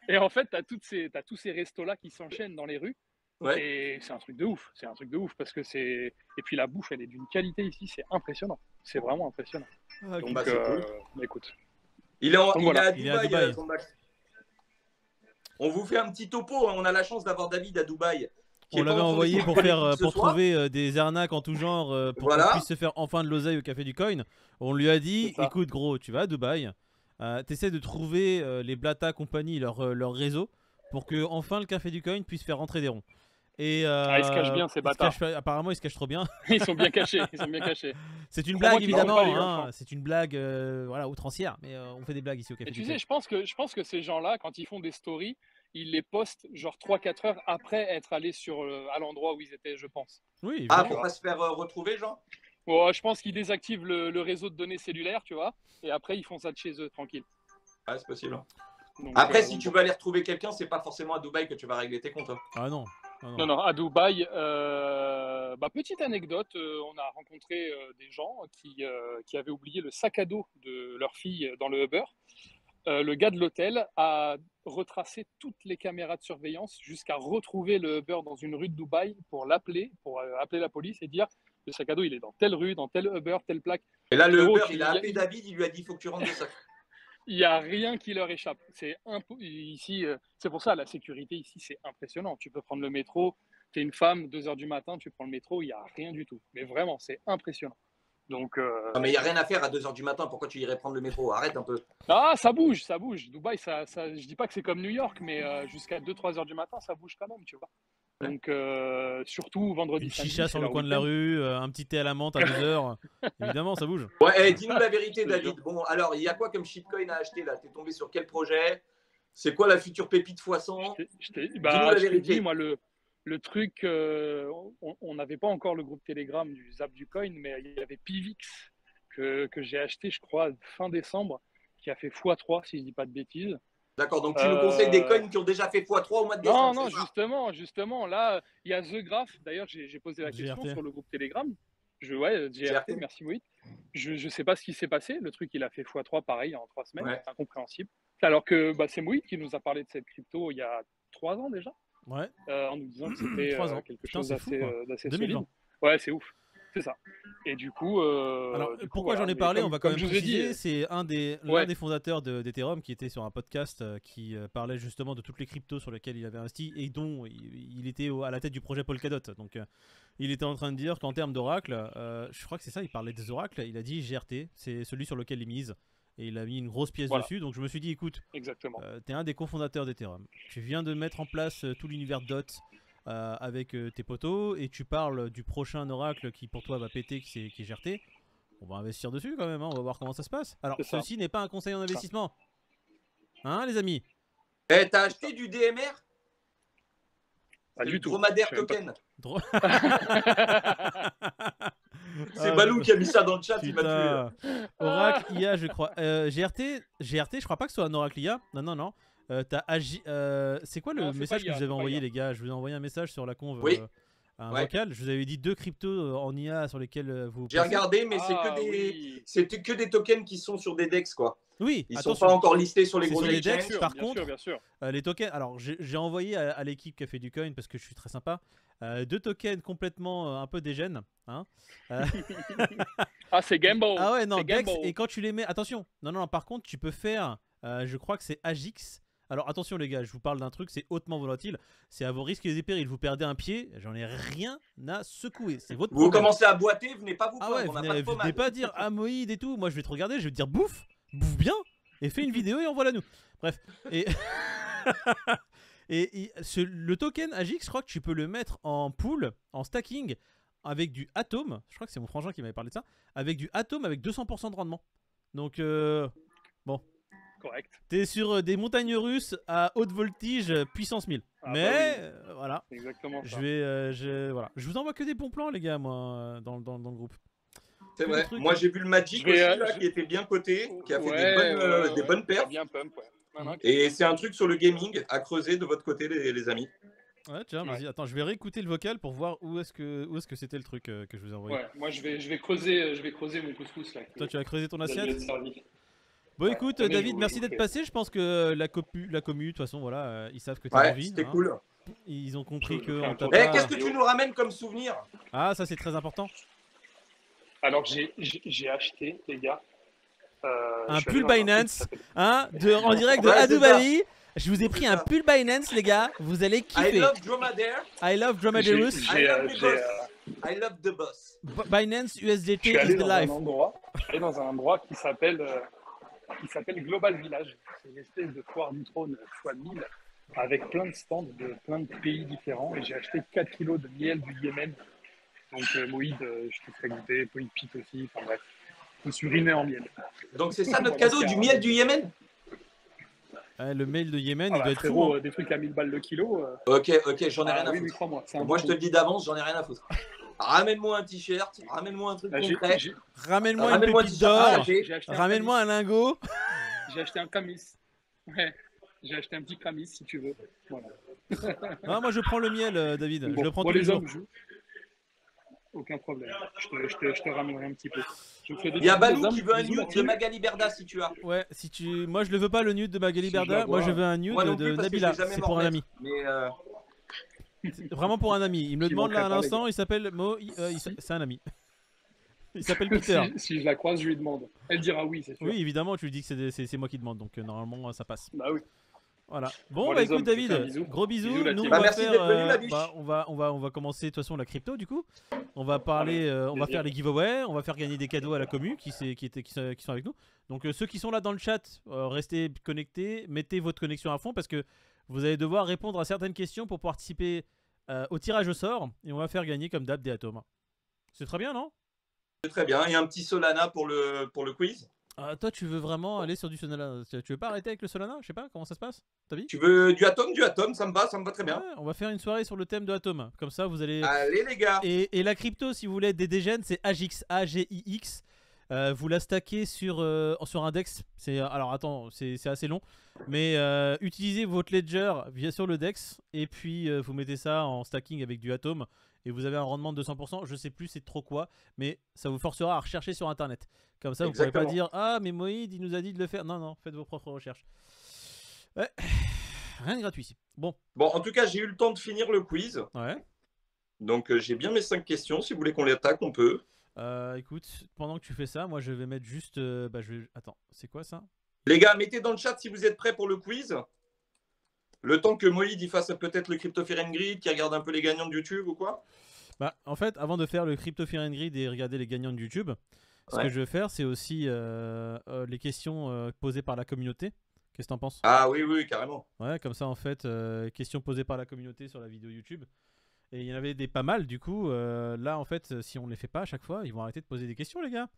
Et en fait, tu as tous ces restos-là qui s'enchaînent dans les rues. Ouais. Et c'est un truc de ouf. C'est un truc de ouf parce que c'est. Et puis la bouffe, elle est d'une qualité ici, c'est impressionnant. C'est vraiment impressionnant. Okay. Donc, cool. Écoute. Il est à Dubaï. On vous fait un petit topo. On a la chance d'avoir David à Dubaï. On l'avait envoyé pour trouver des arnaques en tout genre pour qu'on puisse se faire enfin de l'oseille au Café du Coin. On lui a dit, écoute gros, tu vas à Dubaï, t'essaies de trouver les Blata compagnie, leur réseau, pour que enfin le Café du Coin puisse faire rentrer des ronds. Et ils se cachent bien ces bâtards. Apparemment ils se cachent trop bien. Ils sont bien cachés. C'est une blague évidemment, c'est une blague outrancière, mais on fait des blagues ici au Café du Coin. Tu sais, je pense que ces gens-là, quand ils font des stories, ils les postent genre 3-4 heures après être allés à l'endroit où ils étaient, je pense. Oui. Pour pas se faire retrouver, genre. Ouais, je pense qu'ils désactivent le réseau de données cellulaires, tu vois, et après ils font ça de chez eux, tranquille. Ouais, c'est possible. Donc, après, si tu veux aller retrouver quelqu'un, c'est pas forcément à Dubaï que tu vas régler tes comptes. Hein. Ah non. Non, à Dubaï, petite anecdote, on a rencontré des gens qui avaient oublié le sac à dos de leur fille dans le Uber. le gars de l'hôtel a retracé toutes les caméras de surveillance jusqu'à retrouver le Uber dans une rue de Dubaï pour l'appeler, pour appeler la police et dire le sac à dos, il est dans telle rue, dans tel Uber, telle plaque. Et là, le Frérot, Uber, il a appelé David, il lui a dit, il faut que tu rentres le sac. Il n'y a rien qui leur échappe. Ici, c'est pour ça, la sécurité ici, c'est impressionnant. Tu peux prendre le métro, tu es une femme, 2h du matin, tu prends le métro, il n'y a rien du tout. Mais vraiment, c'est impressionnant. Donc, Non, mais il n'y a rien à faire à 2h du matin. Pourquoi tu irais prendre le métro? Arrête un peu. ah, ça bouge, ça bouge. Dubaï, je dis pas que c'est comme New York, mais jusqu'à 2-3 heures du matin, ça bouge quand même, tu vois. Donc, surtout vendredi, Une samedi, chicha c'est sur le leur coin de la week-end. rue, un petit thé à la menthe à 2h. Évidemment, ça bouge. Ouais, dis-nous la vérité, Je te David. jure. Bon, alors, il y a quoi comme shitcoin à acheter là? T'es tombé sur quel projet? C'est quoi la future pépite x100? Dis-nous la je t'ai vérité. dit, moi, le truc, on n'avait pas encore le groupe Telegram du Zap du Coin, mais il y avait Pivix que j'ai acheté, je crois, fin décembre, qui a fait x3, si je dis pas de bêtises. D'accord, donc tu nous conseilles des coins Euh, qui ont déjà fait x3 au mois de Non, décembre, non, c'est ça? justement, là, il y a The Graph. D'ailleurs, j'ai posé la question GRT. sur le groupe Telegram. Ouais, GRT, GRT. merci Moïse. Je ne sais pas ce qui s'est passé. Le truc, il a fait x3 pareil en 3 semaines. Ouais. C'est incompréhensible. Alors que c'est Moïse qui nous a parlé de cette crypto il y a 3 ans déjà, Ouais, en nous disant que c'était 3 ans. quelque Putain, chose c'est fou, d'assez quoi. d'assez 2020. solide. Ouais, c'est ouf. C'est ça. Et du coup, Alors, pourquoi voilà. j'en ai Mais parlé, on va quand comme même je vous ai dit, préciser, c'est l'un ouais. des fondateurs d'Ethereum qui était sur un podcast qui parlait justement de toutes les cryptos sur lesquelles il avait investi et dont il était à la tête du projet Polkadot. Donc, il était en train de dire qu'en termes d'oracle, je crois que c'est ça, il parlait des oracles, il a dit GRT, c'est celui sur lequel il mise. Et il a mis une grosse pièce Voilà. dessus, donc je me suis dit, écoute, Exactement. t'es un des cofondateurs d'Ethereum. Tu viens de mettre en place tout l'univers DOT avec tes potos et tu parles du prochain oracle qui pour toi va péter, qui est GRT. On va investir dessus quand même, hein, on va voir comment ça se passe. Alors, C'est ça. ceci n'est pas un conseil en investissement. Hein, les amis? Eh, t'as acheté du DMR? Pas C'est du le tout. dromadaire Je sais même pas. token. Dro- C'est Ah, Balou qui a mis ça dans le chat, il m'a tué. là. Putain. Oracle IA, je crois. GRT, je crois pas que ce soit un Oracle IA. Non, non, non. T'as c'est quoi le Non, c'est message pas que IA, vous avez c'est pas envoyé, IA. les gars? Je vous ai envoyé un message sur la conve. Oui. Un Ouais. vocal. Je vous avais dit 2 cryptos en IA sur lesquels vous. J'ai regardé, mais Oui. c'est que des tokens qui sont sur des DEX, quoi. Oui, Ils sont attention. pas encore listés sur les C'est gros sur les exchanges. DEX. Par bien contre, sûr, bien sûr. les tokens, alors j'ai envoyé à l'équipe qui a fait du coin parce que je suis très sympa. 2 tokens complètement un peu dégènes. Hein. Ah, c'est Gamble. Ah ouais, non, C'est Dex, Gamble. et quand tu les mets. Attention, non, non, par contre, tu peux faire. Je crois que c'est Agix. Alors attention, les gars, je vous parle d'un truc, c'est hautement volatile. C'est à vos risques et périls. Vous perdez un pied, j'en ai rien à secouer. C'est votre Vous problème. commencez à boiter, venez pas vous Ah plaindre, ouais, on n'a venez, pas de venez pommade. pas dire ah Moïd et tout. Moi, je vais te regarder, je vais te dire bouffe bien, et fais une vidéo et envoie-la nous. Bref. Et. Le token Agix, je crois que tu peux le mettre en pool, en stacking, avec du Atom. Je crois que c'est mon frangin qui m'avait parlé de ça. Avec du Atom avec 200% de rendement. Donc, bon. Correct. T'es sur des montagnes russes à haute voltige puissance 1000. Ah, Mais, bah oui. voilà. C'est exactement Je ça. vais. Voilà. Je vous envoie que des bons plans, les gars, moi, dans le groupe. C'est Que vrai. des trucs, Moi, hein. j'ai vu le Magic Je vais, aussi, là, je- qui était bien coté, qui a fait Ouais, des bonnes ouais, perfs. bien pump, ouais. Non, non, Et c'est un truc sur le gaming à creuser de votre côté, les amis. Ouais, tiens, vas-y. Ouais. Attends, je vais réécouter le vocal pour voir où est-ce que c'était le truc que je vous ai envoyé. Ouais, moi je vais creuser mon couscous là. Toi, tu as creusé ton Vous allez assiette? être servi. Bon, Ouais, écoute, mais David, je merci vous d'être fais. passé. Je pense que la commu, de toute façon, voilà, ils savent que t'es en Ouais, vie. c'était hein. cool. Ils ont compris Je que ferai un on t'a tour. Eh, pas. qu'est-ce que tu nous ramènes comme souvenir? Ah, ça c'est très important. Alors j'ai acheté, les gars. Un je suis allé pull dans truc qui Binance, s'appelle- hein, en direct de Ouais, c'est Abu ça. Dhabi. Je vous ai pris un ça. pull Binance, les gars. Vous allez I kiffer. love Dromadaire. I love Dromadarus. I love the j'ai, boss. I love the boss. Binance je USDT suis is allé the dans un life. endroit, qui s'appelle Global Village. C'est une espèce de foire du trône x 1000 avec plein de stands de plein de pays différents. Et j'ai acheté 4 kilos de miel du Yémen. Donc Moïd, je te ferai goûter, Moïd Pete aussi. Enfin bref, je me suis rimé en miel. Donc c'est ça notre Voilà, cadeau, c'est du un- miel du Yémen? Le mail de Yémen, il Voilà, doit être fou. frérot, Hein. des trucs à 1000 balles le kilo. Ok, j'en ai rien à oui, mais foutre. crois-moi, c'est un Moi, bon je te le goût. dis d'avance, j'en ai rien à foutre. Ramène-moi un t-shirt, ramène-moi un truc Là, concret. Ramène-moi une Ramène-moi un pépite t-shirt d'or. partagé. j'ai acheté un Ramène-moi un lingot. camis. J'ai acheté un camis. Ouais. J'ai acheté un petit camis si tu veux. Voilà. Ah, moi je prends le miel, David. Bon, je le prends bon, tous les les jours. hommes, Aucun problème. Je te ramènerai un petit peu. Je fais des Il y a bisous, les Balou hommes. qui veut un Bisous, la nude de team. Magali Berda si tu as. Ouais, si tu. Moi, je le veux pas le nude de Magali Si je la Berda. Moi, je vois. veux un nude Moi non de plus parce que je Nabila. vais jamais C'est m'en pour un remettre. ami. Mais C'est vraiment pour un ami. Il me le J'y demande là à manquerai pas, les l'instant. gars. Il s'appelle Mo. Si, C'est un ami. Il s'appelle Peter. si je la croise, je lui demande. Elle dira oui, c'est sûr. Oui, évidemment, tu lui dis que c'est moi qui demande. Donc, normalement, ça passe. Bah oui. Voilà. Bon, Bon, bah les écoute, hommes, je vous fais un David, bisou. gros bisous. Bisous, la Nous, team. on va merci faire. d'être venu, la biche. On va commencer de toute façon la crypto du coup. On va parler, on va plaisir. faire les giveaways, on va faire gagner des cadeaux à la commu qui sont avec nous. Donc ceux qui sont là dans le chat, restez connectés, mettez votre connexion à fond parce que vous allez devoir répondre à certaines questions pour participer au tirage au sort et on va faire gagner comme d'hab des atomes. C'est très bien, non? c'est très bien. Il y a un petit Solana pour le quiz. Toi, tu veux vraiment aller sur du Solana? Tu veux pas arrêter avec le Solana? Je sais pas comment ça se passe. T'as vu? Tu veux du atome, ça me va très bien. Ouais, on va faire une soirée sur le thème de Atom. Comme ça, vous allez. Allez les gars. Et la crypto, si vous voulez être des dégènes, c'est AGIX, AGIX. Vous la stackez sur un DEX. Alors attends, c'est assez long. Mais utilisez votre ledger via sur le DEX. Et puis vous mettez ça en stacking avec du Atom. Et vous avez un rendement de 200%. Je sais plus c'est trop quoi. Mais ça vous forcera à rechercher sur internet. Comme ça, vous ne pourrez pas dire ah, mais Moïd, il nous a dit de le faire. Non, non, faites vos propres recherches. Ouais. Rien de gratuit ici. Bon, En tout cas, j'ai eu le temps de finir le quiz. ouais. Donc j'ai bien mes 5 questions. Si vous voulez qu'on les attaque, on peut. Écoute, pendant que tu fais ça, moi je vais mettre juste. Attends, c'est quoi ça? Les gars, mettez dans le chat si vous êtes prêts pour le quiz. Le temps que Moïd il fasse peut-être le Crypto Fear and Greed, qui regarde un peu les gagnants de YouTube ou quoi. Bah, en fait, avant de faire le Crypto Fear and Greed et regarder les gagnants de YouTube, ce que je vais faire, c'est aussi les questions posées par la communauté. Qu'est-ce que t'en penses? Ah oui, oui, carrément. Ouais, comme ça, en fait, questions posées par la communauté sur la vidéo YouTube. Et il y en avait des pas mal, du coup. Là, en fait, si on les fait pas à chaque fois, ils vont arrêter de poser des questions, les gars.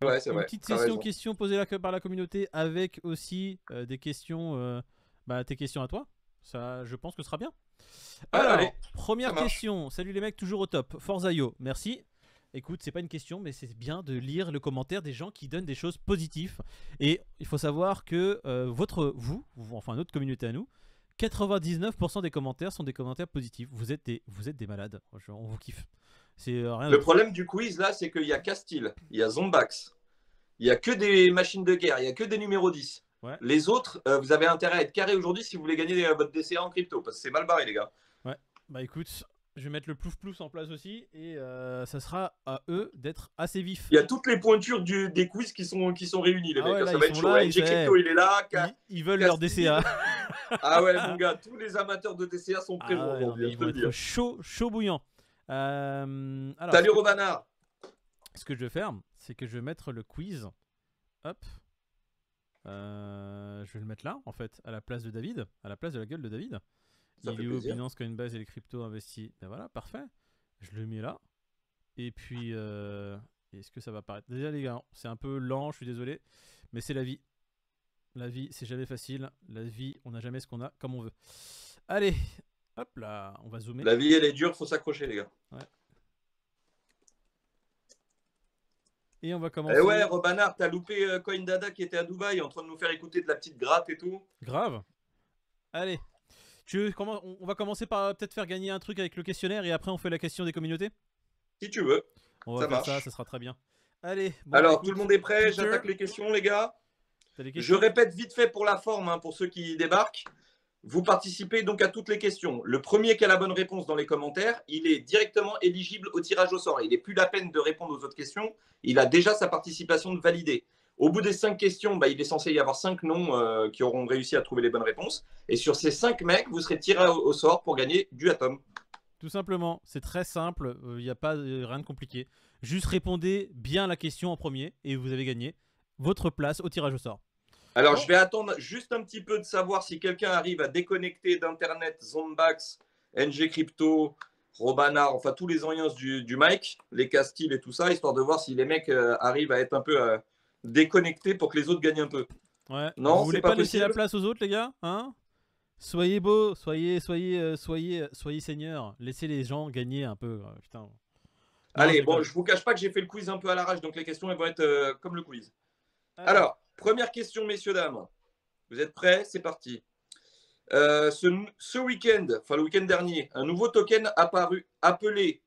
Ouais, c'est Une vrai. petite T'as session raison. questions posées par la communauté avec aussi des questions, tes questions à toi. Ça, je pense que ce sera bien. Alors, allez, première ça marche. question. Salut les mecs, toujours au top. Forza Yo, merci. Écoute, c'est pas une question, mais c'est bien de lire le commentaire des gens qui donnent des choses positives. Et il faut savoir que enfin notre communauté à nous, 99% des commentaires sont des commentaires positifs. Vous êtes des malades. On vous kiffe. C'est rien Le d'autre. problème du quiz là, c'est qu'il y a Castile, il y a Zombax, il y a que des machines de guerre, il y a que des numéros 10. Ouais. Les autres, vous avez intérêt à être carré aujourd'hui si vous voulez gagner votre DCA en crypto, parce que c'est mal barré les gars. Ouais. Bah écoute, je vais mettre le plouf plouf en place aussi et ça sera à eux d'être assez vifs. Il y a toutes les pointures des quiz qui sont réunies les Ah mecs. ouais, là, ça ils va être sont chaud. là, NG Crypto il est là. Ils veulent leur Castille. DCA. Ah ouais mon gars, tous les amateurs de DCA sont Ah présents ouais, non, mais aujourd'hui, ils je te vont le dis. être chaud bouillant. Alors, Salut Robanard. ce que je vais faire, c'est que je vais mettre le quiz. Hop. Je vais le mettre là, en fait, à la place de David, à la place de la gueule de David. Ça fait Il est où plaisir. Binance, Coinbase et les cryptos investis. Ben voilà, parfait. Je le mets là. Et puis, est-ce que ça va apparaître? Déjà, les gars, c'est un peu lent, je suis désolé. Mais c'est la vie. La vie, c'est jamais facile. La vie, on n'a jamais ce qu'on a comme on veut. Allez, hop là, on va zoomer. La vie elle est dure, faut s'accrocher les gars. Et on va commencer. Eh ouais, Robanard, t'as loupé CoinDada qui était à Dubaï en train de nous faire écouter de la petite gratte et tout. Grave. Allez. On va commencer par peut-être faire gagner un truc avec le questionnaire et après on fait la question des communautés. Si tu veux. On va Ça faire marche. ça sera très bien. Allez. Bon, Alors, écoute, tout le monde est prêt, Peter, j'attaque les questions les gars. t'as des Je questions? répète vite fait pour la forme, hein, pour ceux qui débarquent. Vous participez donc à toutes les questions. Le premier qui a la bonne réponse dans les commentaires, il est directement éligible au tirage au sort. Il n'est plus la peine de répondre aux autres questions. Il a déjà sa participation de validée. Au bout des 5 questions, il est censé y avoir 5 noms qui auront réussi à trouver les bonnes réponses. Et sur ces 5 mecs, vous serez tiré au sort pour gagner du Atom. Tout simplement, c'est très simple, il n'y a pas rien de compliqué. Juste répondez bien à la question en premier et vous avez gagné votre place au tirage au sort. Alors, je vais attendre juste un petit peu de savoir si quelqu'un arrive à déconnecter d'Internet Zombax, NG Crypto, Robanard, enfin tous les anciens du mic, les Castile et tout ça, histoire de voir si les mecs arrivent à être un peu déconnectés pour que les autres gagnent un peu. Ouais. Non, Vous voulez c'est pas pas laisser la possible. place aux autres, les gars, hein? Soyez beaux, soyez seigneurs. Laissez les gens gagner un peu. Putain. Non, Allez, je bon, rigole. je vous cache pas que j'ai fait le quiz un peu à l'arrache, donc les questions elles vont être comme le quiz. Allez. Alors, première question, messieurs, dames. Vous êtes prêts? C'est parti. Ce week-end, enfin le week-end dernier, un nouveau token apparu appelé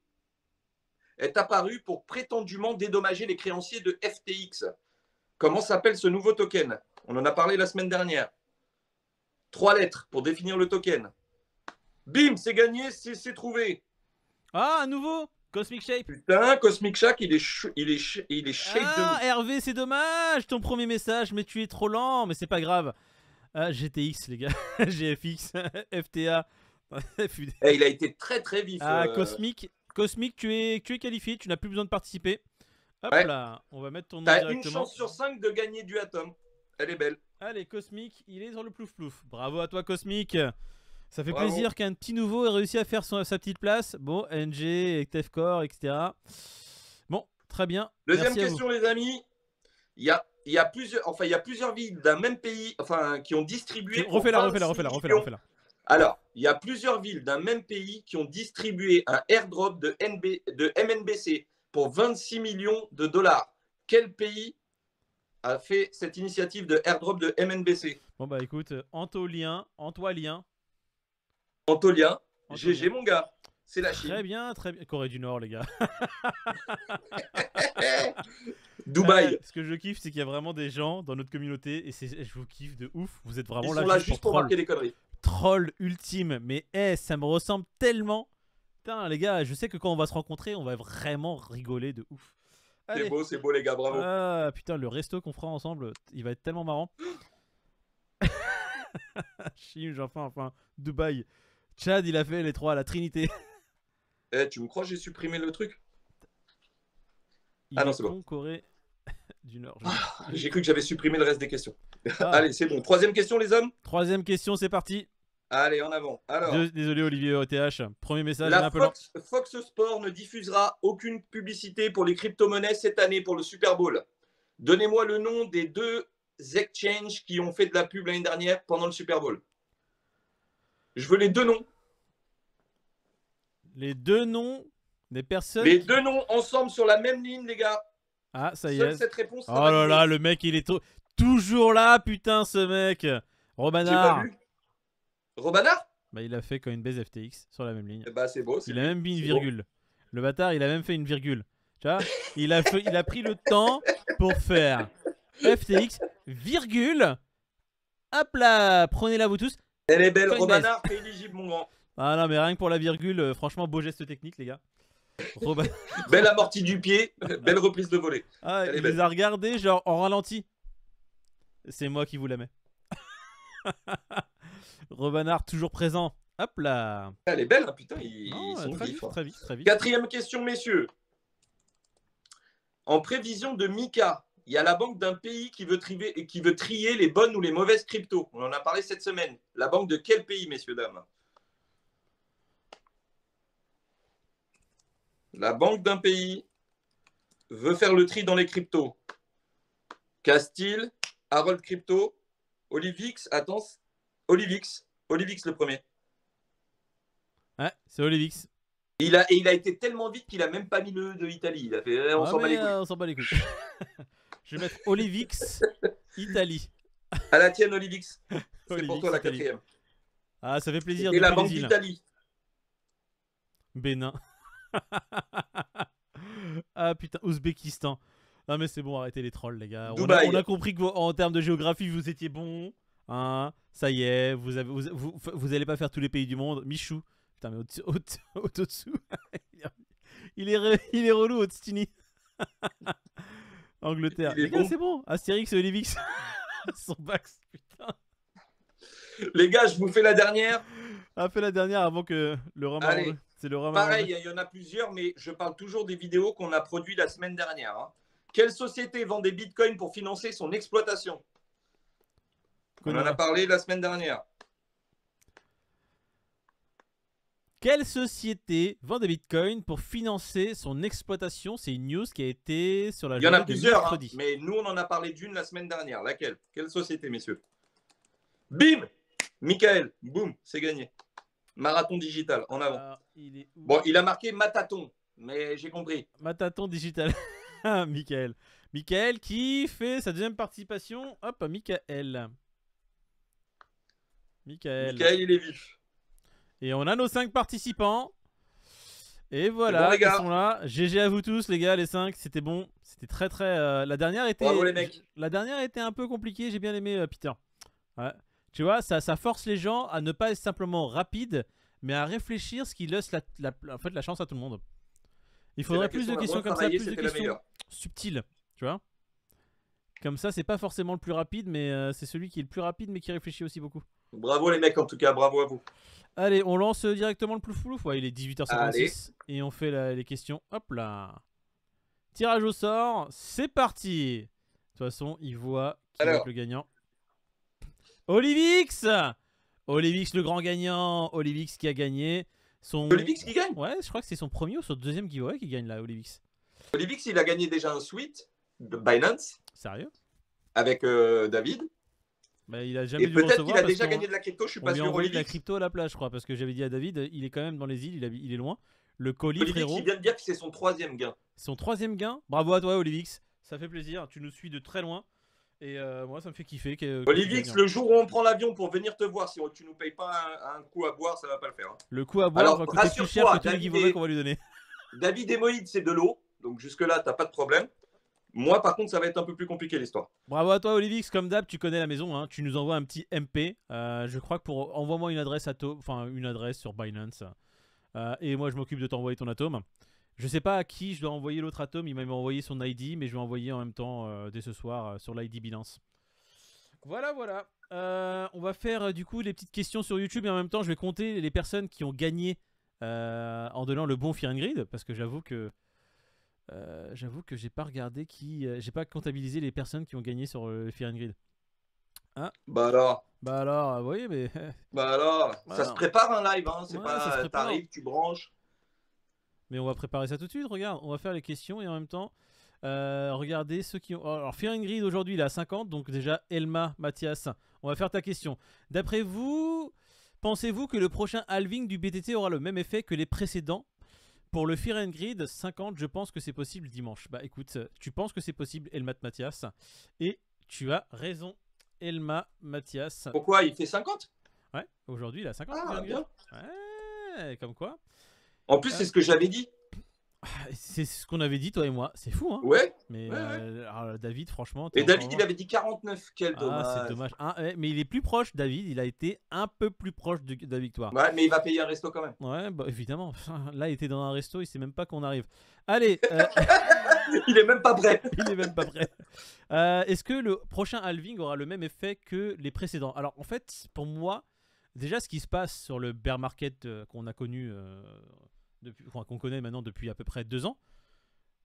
est apparu pour prétendument dédommager les créanciers de FTX. Comment s'appelle ce nouveau token? On en a parlé la semaine dernière. 3 lettres pour définir le token. Bim, c'est gagné, c'est trouvé. Ah, un nouveau Cosmic Shape. Putain, Cosmic Shack, il est shape de Ah, ouf. Hervé, c'est dommage ton premier message, mais tu es trop lent, mais c'est pas grave. Ah, GTX, les gars. GFX, FTA. FUD. Eh, il a été très très vif. Ah, Cosmic, tu es qualifié, tu n'as plus besoin de participer. Hop Ouais. là, on va mettre ton nom T'as une directement. chance sur 5 de gagner du Atom. Elle est belle. Allez, Cosmic, il est sur le plouf plouf. Bravo à toi, Cosmic. Ça fait Bravo. plaisir qu'un petit nouveau ait réussi à faire sa petite place. Bon, NG, Tefcore, etc. Bon, très bien. Deuxième Merci à vous. question, les amis. Il y a plusieurs villes d'un même pays, qui ont distribué. Refais-la. millions. Alors, il y a plusieurs villes d'un même pays qui ont distribué un airdrop de MNBC pour 26 millions de dollars. Quel pays a fait cette initiative de airdrop de MNBC? Bon bah écoute, Antolien. Antolien, Antolien. GG mon gars, c'est la Très Chine. bien, très bien. Corée du Nord, les gars. Dubaï. Ce que je kiffe, c'est qu'il y a vraiment des gens dans notre communauté et je vous kiffe de ouf. Vous êtes Ils vraiment sont là là juste pour troll. marquer des conneries. Troll ultime. Mais ça me ressemble tellement. Putain, les gars, je sais que quand on va se rencontrer, on va vraiment rigoler de ouf. Allez. C'est beau les gars, bravo. Ah putain, le resto qu'on fera ensemble, il va être tellement marrant. Chim, enfin, Dubaï. Chad, il a fait les 3 à la Trinité. Eh, tu me crois, j'ai supprimé le truc? Il Ah non, est c'est bon. con, Corée du Nord. J'ai cru que j'avais supprimé le reste des questions. Ah. Allez, c'est bon. Troisième question, les hommes. Troisième question, c'est parti. Allez, en avant. Alors, Désolé, Olivier OTH. Premier message, un la peu lent. Fox Sport ne diffusera aucune publicité pour les crypto-monnaies cette année pour le Super Bowl. Donnez-moi le nom des 2 exchanges qui ont fait de la pub l'année dernière pendant le Super Bowl. Je veux les 2 noms. Les 2 noms des personnes. Les 2 noms ensemble sur la même ligne, les gars. Ah, ça y Seule est. cette réponse. Oh là là, le mec, il est toujours là, putain, ce mec. J'ai pas Robanard. vu. Robanard? Bah, il a fait Coinbase FTX sur la même ligne. Bah, c'est beau. Il a même mis une virgule. Le bâtard, il a même fait une virgule. Tu vois, il a pris le temps pour faire FTX, virgule. Hop là, prenez-la vous tous. Elle est belle. Coinbase. Robanard, t'es éligible, mon grand. Ah non, mais rien que pour la virgule, franchement, beau geste technique, les gars. Belle amortie du pied. Belle reprise de volée. Ah, Elle est il belle. les a regardés, genre en ralenti. C'est moi qui vous la mets. Robanard, toujours présent. Hop là. Elle est belle, hein, putain. Ils Non, sont très vifs. vite, Hein. très vite, très vite. Quatrième question, messieurs. En prévision de Mika, il y a la banque d'un pays qui veut trier les bonnes ou les mauvaises cryptos. On en a parlé cette semaine. La banque de quel pays, messieurs, dames? La banque d'un pays veut faire le tri dans les cryptos. Castille, Harold Crypto, Olivix, attends, Olivix le premier. Ouais, c'est Olivix. Et il a été tellement vite qu'il a même pas mis le de Italie. Il a fait, on s'en bat les couilles. On s'en bat les couilles. Je vais mettre Olivix Italie. À la tienne, Olivix. C'est Olivix, pour toi la Italie. quatrième. Ah, ça fait plaisir. Et la depuis banque les îles. d'Italie. Bénin. Ah putain, Ouzbékistan. Non mais c'est bon, arrêtez les trolls, les gars. Dubaï. On a compris qu'en termes de géographie, vous étiez bon. Hein, ça y est, vous allez pas faire tous les pays du monde. Michou. Putain, mais au-dessous. il est relou, Otstini. Angleterre. Il est Les gars, bon. c'est bon. Astérix et Olivix. Son Bax, putain. Les gars, je vous fais la dernière. Ah, fais la dernière avant que le Rama. Allez. C'est le Rama. Pareil, il y en a plusieurs, mais je parle toujours des vidéos qu'on a produites la semaine dernière. Hein. Quelle société vend des bitcoins pour financer son exploitation? On en a parlé la semaine dernière. Quelle société vend des bitcoins pour financer son exploitation? C'est une news qui a été sur la Il y en a journée de plusieurs, hein, mercredi. mais nous, on en a parlé d'une la semaine dernière. Laquelle? Quelle société, messieurs? Bim! Michael, boum, c'est gagné. Marathon digital, en avant. Alors, il est où? Bon, il a marqué Mataton, mais j'ai compris. Mataton digital. Ah, Michael. Michael qui fait sa deuxième participation. Hop, Michael. Michael, il est vif. Et on a nos 5 participants. Et bon, voilà, les ils gars. sont là. GG à vous tous, les gars, les 5. C'était bon. C'était très très. La dernière était. Bravo, les mecs. La dernière était un peu compliquée. J'ai bien aimé Peter. Ouais. Tu vois, ça force les gens à ne pas être simplement rapide, mais à réfléchir, ce qui laisse en fait, la chance à tout le monde. Il C'est faudrait la plus question de la questions moins comme ça, travaillée, plus de c'était la questions meilleure. subtiles. Tu vois. Comme ça, c'est pas forcément le plus rapide, mais c'est celui qui est le plus rapide, mais qui réfléchit aussi beaucoup. Bravo, les mecs, en tout cas. Bravo à vous. Allez, on lance directement le plouf plouf. Ouais, il est Allez. 18h56 et on fait les questions. Hop là. Tirage au sort, c'est parti. De toute façon, il voit qui va être Alors, le gagnant. Olivix. Olivix, le grand gagnant. Olivix qui a gagné son. Olivix qui gagne. Ouais, je crois que c'est son premier ou son deuxième giveaway qui gagne là, Olivix. Olivix, il a gagné déjà un suite de Binance Sérieux? avec David. Bah, il a jamais Et dû le peut-être qu'il recevoir a parce déjà qu'on gagné de la crypto, je suis on pas lui a sûr. envoyé de la Olivix, crypto à la plage, je crois, parce que j'avais dit à David, il est quand même dans les îles, il est loin. Le colis, Olivix, frérot. il vient de dire que c'est son 3e gain. Son 3e gain. Bravo à toi, Olivix. Ça fait plaisir. Tu nous suis de très loin. Et moi, ça me fait kiffer. Que tu Olivix, gagnes. le jour où on prend l'avion pour venir te voir, si tu nous payes pas un coup à boire, ça va pas le faire. Hein. Le coup à boire Alors, va coûter plus cher rassure-toi, que tous les giveaways qu'on va lui donner. David et Moïd, c'est de l'eau. Donc jusque-là, t'as pas de problème. Moi, par contre, ça va être un peu plus compliqué l'histoire. Bravo à toi, Olivix. Comme d'hab, tu connais la maison. Hein. Tu nous envoies un petit MP. Je crois que pour. Envoie-moi une adresse une adresse sur Binance. Et moi, je m'occupe de t'envoyer ton atome. Je sais pas à qui je dois envoyer l'autre atome. Il m'a envoyé son ID, mais je vais envoyer en même temps dès ce soir sur l'ID Binance. Voilà, voilà. On va faire du coup les petites questions sur YouTube et en même temps, je vais compter les personnes qui ont gagné en donnant le bon Fear and Greed parce que j'avoue que j'ai pas regardé j'ai pas comptabilisé les personnes qui ont gagné sur le Fear and Greed. Hein? Bah alors. Bah alors, vous voyez, mais Bah alors. Voilà. Ça se prépare un live, hein. C'est Ouais, ça se pas. prépare. T'arrives, tu branches. mais on va préparer ça tout de suite. Regarde, on va faire les questions et en même temps, regardez ceux qui ont. Alors Fear and Greed aujourd'hui il est à 50, donc déjà Elma, Mathias, on va faire ta question. D'après vous, pensez-vous que le prochain halving du BTT aura le même effet que les précédents? Pour le Fear and Greed 50, je pense que c'est possible dimanche. Bah écoute, tu penses que c'est possible, Elma Mathias, et tu as raison, Elma Mathias. Pourquoi il fait 50? Ouais, aujourd'hui il a 50. Ah, bien. Ouais, comme quoi. En plus, c'est ce que j'avais dit. C'est ce qu'on avait dit toi et moi, c'est fou hein. Ouais. Mais Ouais, ouais. alors, David, franchement. Et t'es David, encore il loin. avait dit 49. Quel dommage. Ah, c'est dommage. Mais il est plus proche, David. Il a été un peu plus proche de la victoire. Ouais, mais il va payer un resto quand même. Ouais, bah évidemment. Là, il était dans un resto, il sait même pas qu'on arrive. Allez, Il est même pas prêt. il est même pas prêt. Est-ce que le prochain halving aura le même effet que les précédents? Alors, en fait, pour moi, déjà, ce qui se passe sur le bear market qu'on a connu, qu'on connaît maintenant depuis à peu près 2 ans,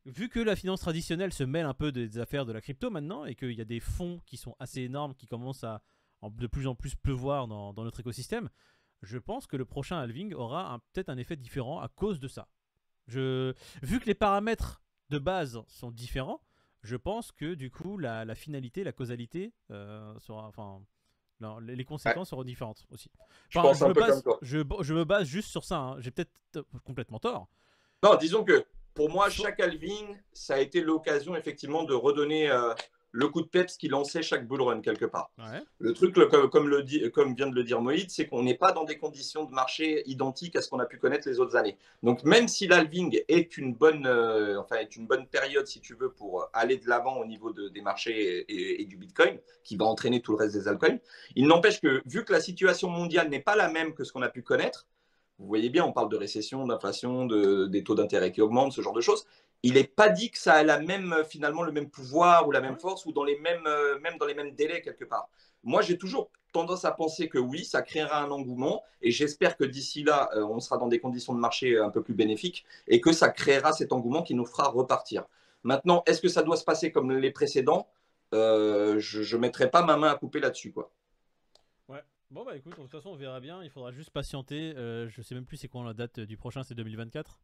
vu que la finance traditionnelle se mêle un peu des affaires de la crypto maintenant et qu'il y a des fonds qui sont assez énormes qui commencent à de plus en plus pleuvoir dans notre écosystème, je pense que le prochain halving aura peut-être un effet différent à cause de ça. Vu que les paramètres de base sont différents, je pense que du coup la finalité, la causalité sera, non, les conséquences seront différentes aussi. Je pense un peu comme toi. Je me base juste sur ça. Hein. J'ai peut-être complètement tort. Non, disons que pour moi, chaque halving, ça a été l'occasion effectivement de redonner le coup de peps qui lançait chaque bull run quelque part. Ouais. Le truc, comme vient de le dire Moïd, c'est qu'on n'est pas dans des conditions de marché identiques à ce qu'on a pu connaître les autres années. Donc même si l'halving est une bonne période, si tu veux, pour aller de l'avant au niveau des marchés et du Bitcoin, qui va entraîner tout le reste des altcoins, il n'empêche que vu que la situation mondiale n'est pas la même que ce qu'on a pu connaître, vous voyez bien, on parle de récession, d'inflation, des taux d'intérêt qui augmentent, ce genre de choses. Il n'est pas dit que ça a finalement le même pouvoir ou la même force ou même dans les mêmes délais quelque part. Moi, j'ai toujours tendance à penser que oui, ça créera un engouement et j'espère que d'ici là, on sera dans des conditions de marché un peu plus bénéfiques et que ça créera cet engouement qui nous fera repartir. Maintenant, est-ce que ça doit se passer comme les précédents? Je ne mettrai pas ma main à couper là-dessus, quoi. Bon bah écoute, de toute façon on verra bien, il faudra juste patienter. Je sais même plus c'est quoi la date du prochain, c'est 2024?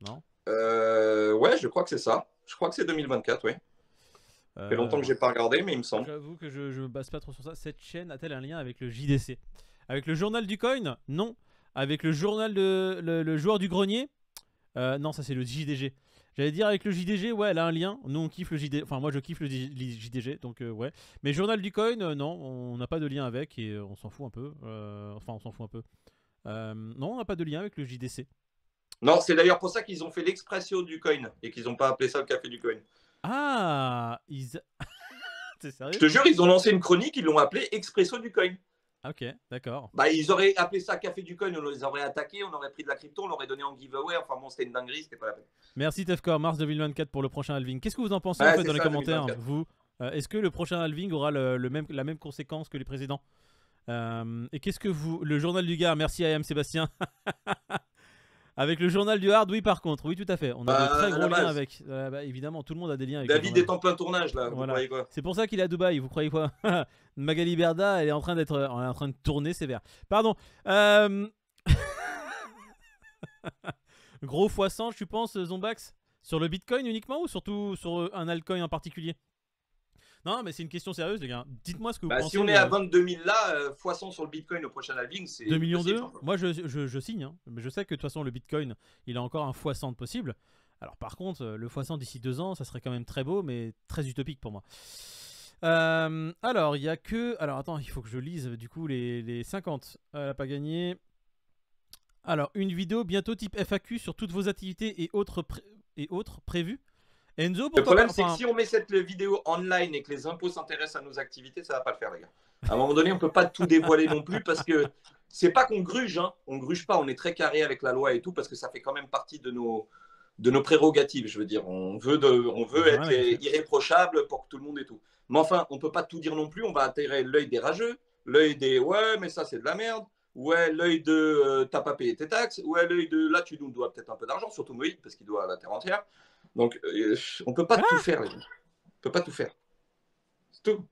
Non? Ouais, je crois que c'est ça. Je crois que c'est 2024, oui. Ça fait longtemps que j'ai pas regardé, mais il me semble. J'avoue que je me base pas trop sur ça. Cette chaîne a-t-elle un lien avec le JDC? Avec le journal du coin? Non. Avec le journal de le joueur du grenier? Non, ça c'est le JDG. J'allais dire avec le JDG, ouais, elle a un lien. Nous on kiffe le JDG, enfin moi je kiffe le JDG, donc ouais. Mais journal du coin, non, on n'a pas de lien avec et on s'en fout un peu. Enfin on s'en fout un peu. Non, on n'a pas de lien avec le JDC. Non, c'est d'ailleurs pour ça qu'ils ont fait l'expresso du coin et qu'ils n'ont pas appelé ça le café du coin. Ah, T'es Je sérieux? te jure, ils ont lancé une chronique, ils l'ont appelé expresso du coin. Ok, d'accord. Bah, ils auraient appelé ça café du coin, on les aurait attaqués, on aurait pris de la crypto, on l'aurait donné en giveaway. Enfin bon, c'était une dinguerie, c'était pas la peine. Merci Tefcor, mars 2024 pour le prochain halving. Qu'est-ce que vous en pensez Ouais, en fait c'est dans les ça, commentaires, 2024. vous est-ce que le prochain halving aura la même conséquence que les précédents? Et qu'est-ce que vous... Le journal du gars, merci à AM Sébastien. Avec le journal du hard, oui par contre, oui tout à fait. On a de très À gros la liens base. avec... évidemment, tout le monde a des liens avec le David journal. est en plein tournage là, vous Voilà. croyez quoi? C'est pour ça qu'il est à Dubaï, vous croyez quoi? Magali Berda, elle est en train de tourner sévère. Pardon. Gros x100, tu penses, Zombax? Sur le Bitcoin uniquement ou surtout sur un altcoin en particulier? Non, mais c'est une question sérieuse, les gars. Dites-moi ce que vous Bah, pensez. si on est à 22 000 là, x100 sur le Bitcoin au prochain halving, c'est 2 millions possible, 2, franchement. moi je signe. Hein. Mais je sais que de toute façon, le Bitcoin, il a encore un x100 de possible. Alors par contre, le x100 d'ici 2 ans, ça serait quand même très beau, mais très utopique pour moi. Alors, il y a que... Alors attends, il faut que je lise du coup les 50. Elle a pas gagné. Alors, une vidéo bientôt type FAQ sur toutes vos activités et autres prévues. Enzo, Le pourquoi problème, pas, c'est que enfin, si on met cette vidéo online et que les impôts s'intéressent à nos activités, ça va pas le faire, les gars. À un moment donné, on peut pas tout dévoiler non plus parce que c'est pas qu'on gruge, hein. On gruge pas, on est très carré avec la loi et tout parce que ça fait quand même partie de nos prérogatives. Je veux dire, on veut rien être à cacher. irréprochable pour que tout le monde ait tout. Mais enfin, on peut pas tout dire non plus. On va attirer l'œil des rageux, l'œil des ouais, mais ça c'est de la merde. Ouais, l'œil de t'as pas payé tes taxes. Ouais, l'œil de là, tu nous dois peut-être un peu d'argent, surtout Moïse parce qu'il doit à la terre entière. Donc, on peut pas tout faire, les gars. On peut pas tout faire. C'est tout.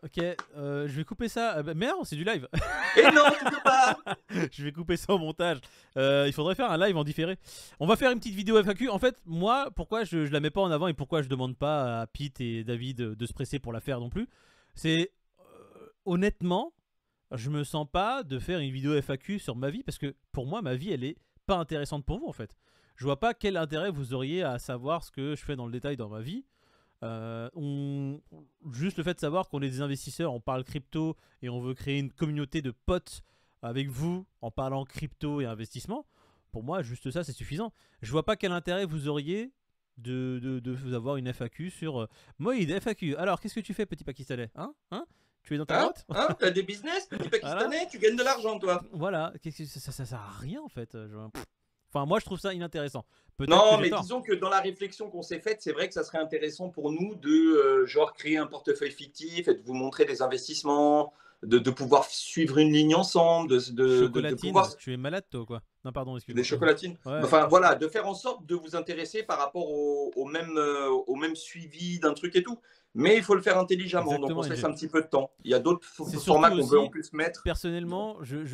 Ok, je vais couper ça. Merde, c'est du live. Et non, tu peux pas. Je vais couper ça au montage. Il faudrait faire un live en différé. On va faire une petite vidéo FAQ. En fait, moi, pourquoi je la mets pas en avant et pourquoi je demande pas à Pete et David de se presser pour la faire non plus, c'est honnêtement, je me sens pas de faire une vidéo FAQ sur ma vie parce que pour moi, ma vie, elle est pas intéressante pour vous en fait. Je vois pas quel intérêt vous auriez à savoir ce que je fais dans le détail dans ma vie. Juste le fait de savoir qu'on est des investisseurs, on parle crypto et on veut créer une communauté de potes avec vous en parlant crypto et investissement, pour moi juste ça c'est suffisant. Je vois pas quel intérêt vous auriez de vous avoir une FAQ sur Moïd FAQ. Alors qu'est-ce que tu fais petit Pakistanais, hein tu es dans ta grotte? T'as des business, petit Pakistanais, voilà. Tu gagnes de l'argent, toi. Voilà, ça sert à rien en fait. Enfin, moi je trouve ça inintéressant. Non, mais disons que dans la réflexion qu'on s'est faite, c'est vrai que ça serait intéressant pour nous de genre créer un portefeuille fictif et de vous montrer des investissements, de pouvoir suivre une ligne ensemble, de pouvoir... Tu es malade toi quoi? Non pardon, excuse-moi. Des chocolatines. Ouais. Enfin voilà, de faire en sorte de vous intéresser par rapport au même suivi d'un truc et tout. Mais il faut le faire intelligemment. Exactement, donc on se laisse un petit peu de temps. Il y a d'autres formats qu'on veut en plus mettre. Personnellement, je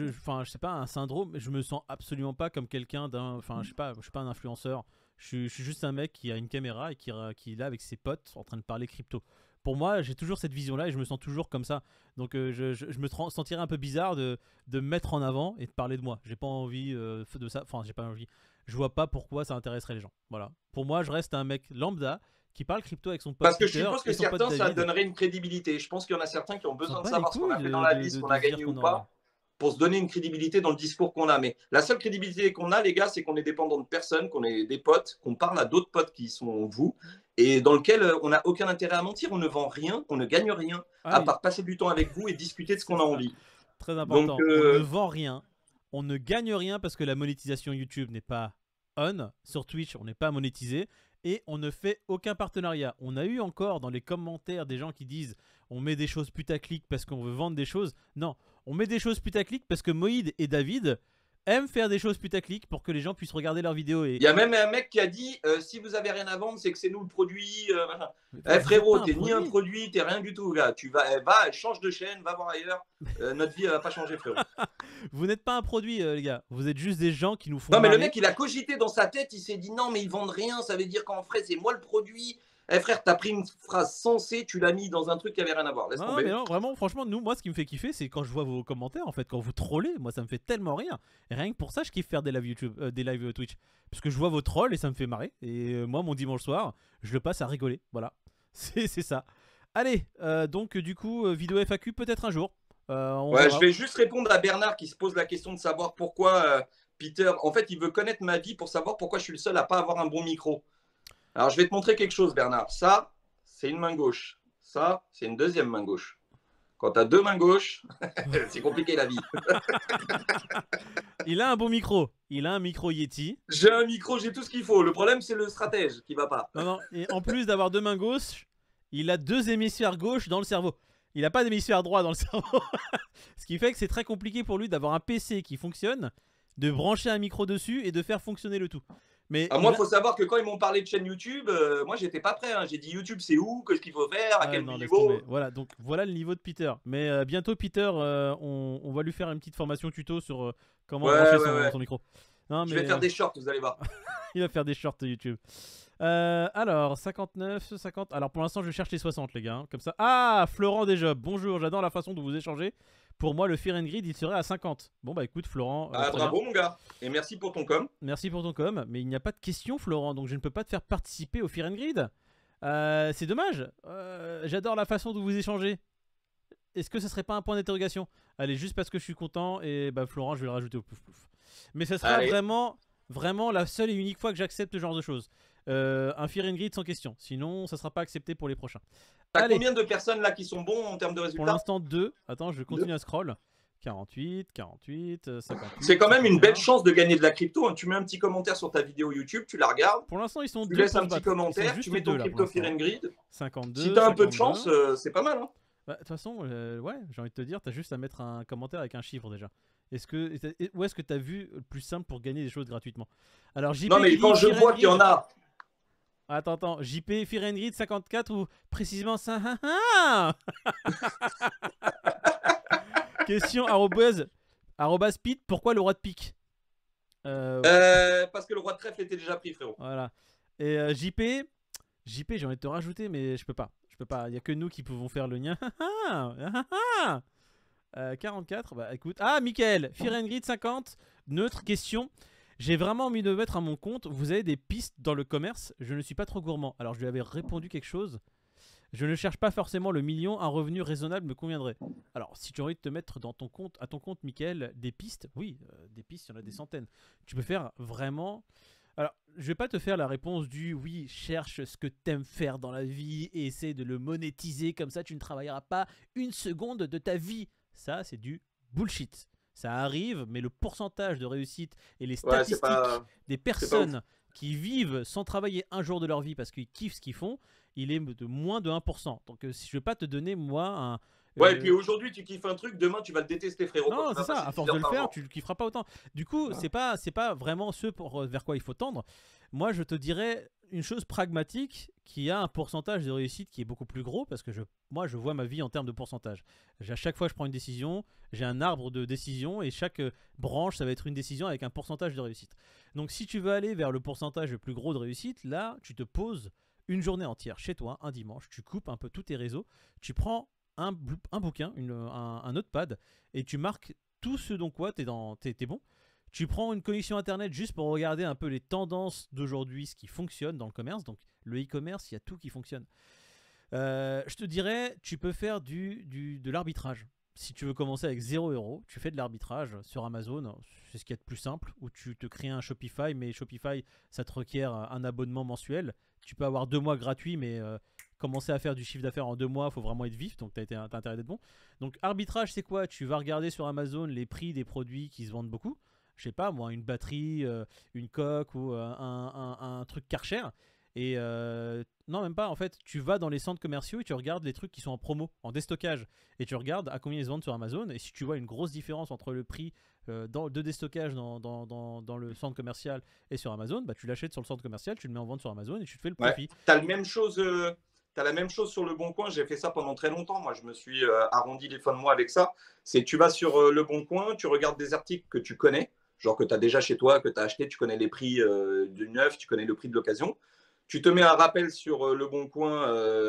sais pas, un syndrome, je me sens absolument pas comme quelqu'un d'un... Enfin, je suis pas un influenceur. Je suis juste un mec qui a une caméra et qui est là avec ses potes en train de parler crypto. Pour moi, j'ai toujours cette vision-là et je me sens toujours comme ça. Donc je me sentirais un peu bizarre de me mettre en avant et de parler de moi. J'ai pas envie de ça. Enfin, j'ai pas envie. Je vois pas pourquoi ça intéresserait les gens. Voilà. Pour moi, je reste un mec lambda qui parle crypto avec son pote. Parce que je suppose que certains, ça donnerait une crédibilité. Je pense qu'il y en a certains qui ont besoin de savoir ce qu'on a fait dans la vie, ce qu'on a gagné ou pas, pour se donner une crédibilité dans le discours qu'on a. Mais la seule crédibilité qu'on a, les gars, c'est qu'on est dépendant de personne, qu'on est des potes, qu'on parle à d'autres potes qui sont vous, et dans lequel on n'a aucun intérêt à mentir. On ne vend rien, on ne gagne rien, à part passer du temps avec vous et discuter de ce qu'on a envie. Très important. Donc, on ne vend rien, on ne gagne rien parce que la monétisation YouTube n'est pas on. Sur Twitch, on n'est pas monétisé. Et on ne fait aucun partenariat. On a eu encore dans les commentaires des gens qui disent on met des choses putaclic parce qu'on veut vendre des choses. Non, on met des choses putaclic parce que Moïd et David aiment faire des choses putaclic pour que les gens puissent regarder leurs vidéos. Il y a même un mec qui a dit si vous avez rien à vendre, c'est que c'est nous le produit. Frérot, t'es ni un produit, t'es rien du tout, gars. Tu va, change de chaîne, va voir ailleurs. Notre vie, elle va pas changer, frérot. Vous n'êtes pas un produit, les gars. Vous êtes juste des gens qui nous font. Non, mais le mec, il a cogité dans sa tête. Il s'est dit non, mais ils vendent rien. Ça veut dire qu'en vrai, c'est moi le produit. Frère, t'as pris une phrase sensée, tu l'as mis dans un truc qui avait rien à voir. Laisse tomber. Mais non, vraiment, franchement, moi, ce qui me fait kiffer, c'est quand je vois vos commentaires, en fait, quand vous trollez, moi, ça me fait tellement rire. Et rien que pour ça, je kiffe faire des lives YouTube, des lives Twitch, parce que je vois vos trolls et ça me fait marrer. Et moi, mon dimanche soir, je le passe à rigoler. Voilà, c'est ça. Allez, donc du coup, vidéo FAQ peut-être un jour. Ouais, je vais juste répondre à Bernard qui se pose la question de savoir pourquoi Peter, en fait, il veut connaître ma vie pour savoir pourquoi je suis le seul à pas avoir un bon micro. Alors, je vais te montrer quelque chose, Bernard. Ça, c'est une main gauche. Ça, c'est une deuxième main gauche. Quand tu as deux mains gauches, c'est compliqué la vie. Il a un bon micro. Il a un micro Yeti. J'ai un micro, j'ai tout ce qu'il faut. Le problème, c'est le stratège qui va pas. Non, non. Et en plus d'avoir deux mains gauches, il a deux hémisphères gauche dans le cerveau. Il n'a pas d'hémisphère droit dans le cerveau. Ce qui fait que c'est très compliqué pour lui d'avoir un PC qui fonctionne, de brancher un micro dessus et de faire fonctionner le tout. Mais moi, il faut savoir que quand ils m'ont parlé de chaîne YouTube, moi, j'étais pas prêt. Hein. J'ai dit YouTube, c'est où? Qu'est-ce qu'il faut faire? À quel niveau? Voilà, donc voilà le niveau de Peter. Mais bientôt, Peter, on va lui faire une petite formation tuto sur comment brancher son micro. Non, je vais faire des shorts, vous allez voir. Il va faire des shorts YouTube. Alors, 59, 50. Alors, pour l'instant, je cherche les 60, les gars. Hein, comme ça. Ah, Florent déjà. Bonjour, j'adore la façon dont vous échangez. Pour moi, le Fear and Greed, il serait à 50. Bon, bah écoute, Florent. Bravo, mon gars. Et merci pour ton com. Merci pour ton com. Mais il n'y a pas de question, Florent. Donc, je ne peux pas te faire participer au Fear and Greed. C'est dommage. J'adore la façon dont vous échangez. Est-ce que ce serait pas un point d'interrogation? Allez, juste parce que je suis content. Et bah, Florent, je vais le rajouter au pouf pouf. Mais ça sera vraiment la seule et unique fois que j'accepte ce genre de choses. Un Fear and Greed sans question. Sinon, ça sera pas accepté pour les prochains. T'as combien de personnes là qui sont bons en termes de résultats? Pour l'instant, 2. Attends, je continue à scroll. 48, 48, 58. C'est quand même une belle chance de gagner de la crypto. Hein. Tu mets un petit commentaire sur ta vidéo YouTube, tu la regardes. Pour l'instant, ils sont 2. Tu laisses un petit commentaire, tu mets ton crypto Fear and Greed. 52. Si t'as un peu de chance, c'est pas mal. Hein. Bah, de toute façon, ouais, j'ai envie de te dire, t'as juste à mettre un commentaire avec un chiffre déjà. Où est-ce que t'as vu le plus simple pour gagner des choses gratuitement? Alors, JP. Non, mais quand je vois qu'il y en a. Attends, JP Fear and Greed 54 ou précisément ça. Question arrobase Pete, pourquoi le roi de pique? Parce que le roi de trèfle était déjà pris, frérot. Voilà. Et JP, j'ai envie de te rajouter, mais je peux pas. Il n'y a que nous qui pouvons faire le nien. 44, bah écoute. Ah, Michael, Fear and Greed 50, neutre question. J'ai vraiment envie de mettre à mon compte. Vous avez des pistes dans le commerce? Je ne suis pas trop gourmand. Alors, je lui avais répondu quelque chose. Je ne cherche pas forcément le million. Un revenu raisonnable me conviendrait. Alors, si tu as envie de te mettre dans à ton compte, Michael, des pistes, oui, des pistes, il y en a des centaines. Tu peux faire vraiment. Alors, je vais pas te faire la réponse du oui, cherche ce que t'aimes faire dans la vie et essaie de le monétiser. Comme ça, tu ne travailleras pas une seconde de ta vie. Ça, c'est du bullshit. Ça arrive, mais le pourcentage de réussite et les statistiques des personnes qui vivent sans travailler un jour de leur vie parce qu'ils kiffent ce qu'ils font, il est de moins de 1%. Donc, si je ne vais pas te donner, moi, un... Ouais, et puis aujourd'hui, tu kiffes un truc, demain, tu vas le détester, frérot. Non, c'est ça, à force de le faire, tu ne le kifferas pas autant. Du coup, c'est pas vraiment ce vers quoi il faut tendre. Moi, je te dirais une chose pragmatique qui a un pourcentage de réussite qui est beaucoup plus gros parce que moi, je vois ma vie en termes de pourcentage. À chaque fois que je prends une décision, j'ai un arbre de décision et chaque branche, ça va être une décision avec un pourcentage de réussite. Donc, si tu veux aller vers le pourcentage le plus gros de réussite, là, tu te poses une journée entière chez toi, un dimanche, tu coupes un peu tous tes réseaux, tu prends un bouquin, un notepad, et tu marques tout ce dont quoi t'es bon. Tu prends une connexion internet juste pour regarder un peu les tendances d'aujourd'hui, ce qui fonctionne dans le commerce. Donc le e-commerce, il y a tout qui fonctionne. Je te dirais, tu peux faire de l'arbitrage. Si tu veux commencer avec 0 €, tu fais de l'arbitrage sur Amazon, c'est ce qu'il y a de plus simple, où tu te crées un Shopify, mais Shopify, ça te requiert un abonnement mensuel. Tu peux avoir 2 mois gratuits, mais commencer à faire du chiffre d'affaires en 2 mois, il faut vraiment être vif, donc tu as intérêt d'être bon. Donc arbitrage, c'est quoi? Tu vas regarder sur Amazon les prix des produits qui se vendent beaucoup. Je sais pas, moi, une batterie, une coque ou un truc Karcher. Et non, même pas, en fait, tu vas dans les centres commerciaux et tu regardes les trucs qui sont en promo, en déstockage. Et tu regardes à combien ils se vendent sur Amazon. Et si tu vois une grosse différence entre le prix de déstockage dans le centre commercial et sur Amazon, bah, tu l'achètes sur le centre commercial, tu le mets en vente sur Amazon et tu te fais le profit. Tu as la même chose sur Le Bon Coin. J'ai fait ça pendant très longtemps. Moi, je me suis arrondi les fins de mois avec ça. C'est tu vas sur Le Bon Coin, tu regardes des articles que tu connais, genre que tu as déjà chez toi, que tu as acheté, tu connais les prix du neuf, tu connais le prix de l'occasion. Tu te mets un rappel sur Le Bon Coin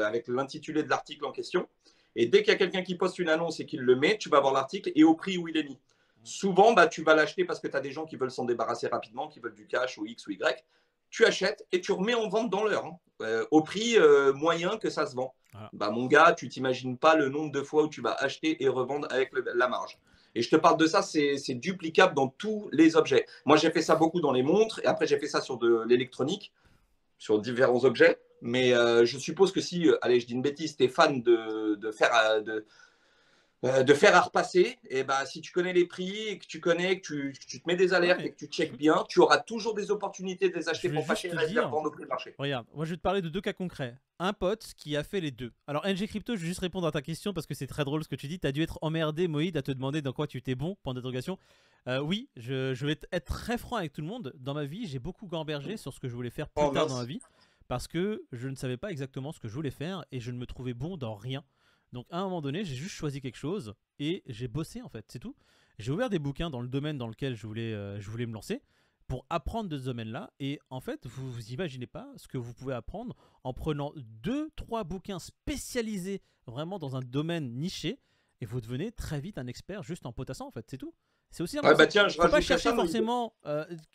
avec l'intitulé de l'article en question. Et dès qu'il y a quelqu'un qui poste une annonce et qu'il le met, tu vas voir l'article et au prix où il est mis. Souvent, bah, tu vas l'acheter parce que tu as des gens qui veulent s'en débarrasser rapidement, qui veulent du cash ou X ou Y. Tu achètes et tu remets en vente dans l'heure, au prix moyen que ça se vend. Voilà. Bah, mon gars, tu t'imagines pas le nombre de fois où tu vas acheter et revendre avec la marge. Et je te parle de ça, c'est duplicable dans tous les objets. Moi, j'ai fait ça beaucoup dans les montres et après, j'ai fait ça sur de l'électronique, sur différents objets. Mais je suppose que si, allez, je dis une bêtise, tu es fan de fer à repasser, et bah, si tu connais les prix et que tu connais, que tu te mets des alertes et que tu checkes bien, tu auras toujours des opportunités de les acheter pour pas cher et de les revendre au prix de marché. Regarde, moi je vais te parler de 2 cas concrets. Un pote qui a fait les deux. Alors NG Crypto, je vais juste répondre à ta question parce que c'est très drôle ce que tu dis. Tu as dû être emmerdé, Moïd, à te demander dans quoi tu étais bon, point d'interrogation. Oui, je vais être très franc avec tout le monde. Dans ma vie, j'ai beaucoup gambergé sur ce que je voulais faire plus tard dans ma vie parce que je ne savais pas exactement ce que je voulais faire et je ne me trouvais bon dans rien. Donc à un moment donné, j'ai juste choisi quelque chose et j'ai bossé en fait, c'est tout. J'ai ouvert des bouquins dans le domaine dans lequel je voulais me lancer pour apprendre de ce domaine-là. Et en fait, vous imaginez pas ce que vous pouvez apprendre en prenant 2-3 bouquins spécialisés vraiment dans un domaine niché et vous devenez très vite un expert juste en potassant en fait, c'est tout. C'est aussi important. Tiens, je ne faut pas chercher forcément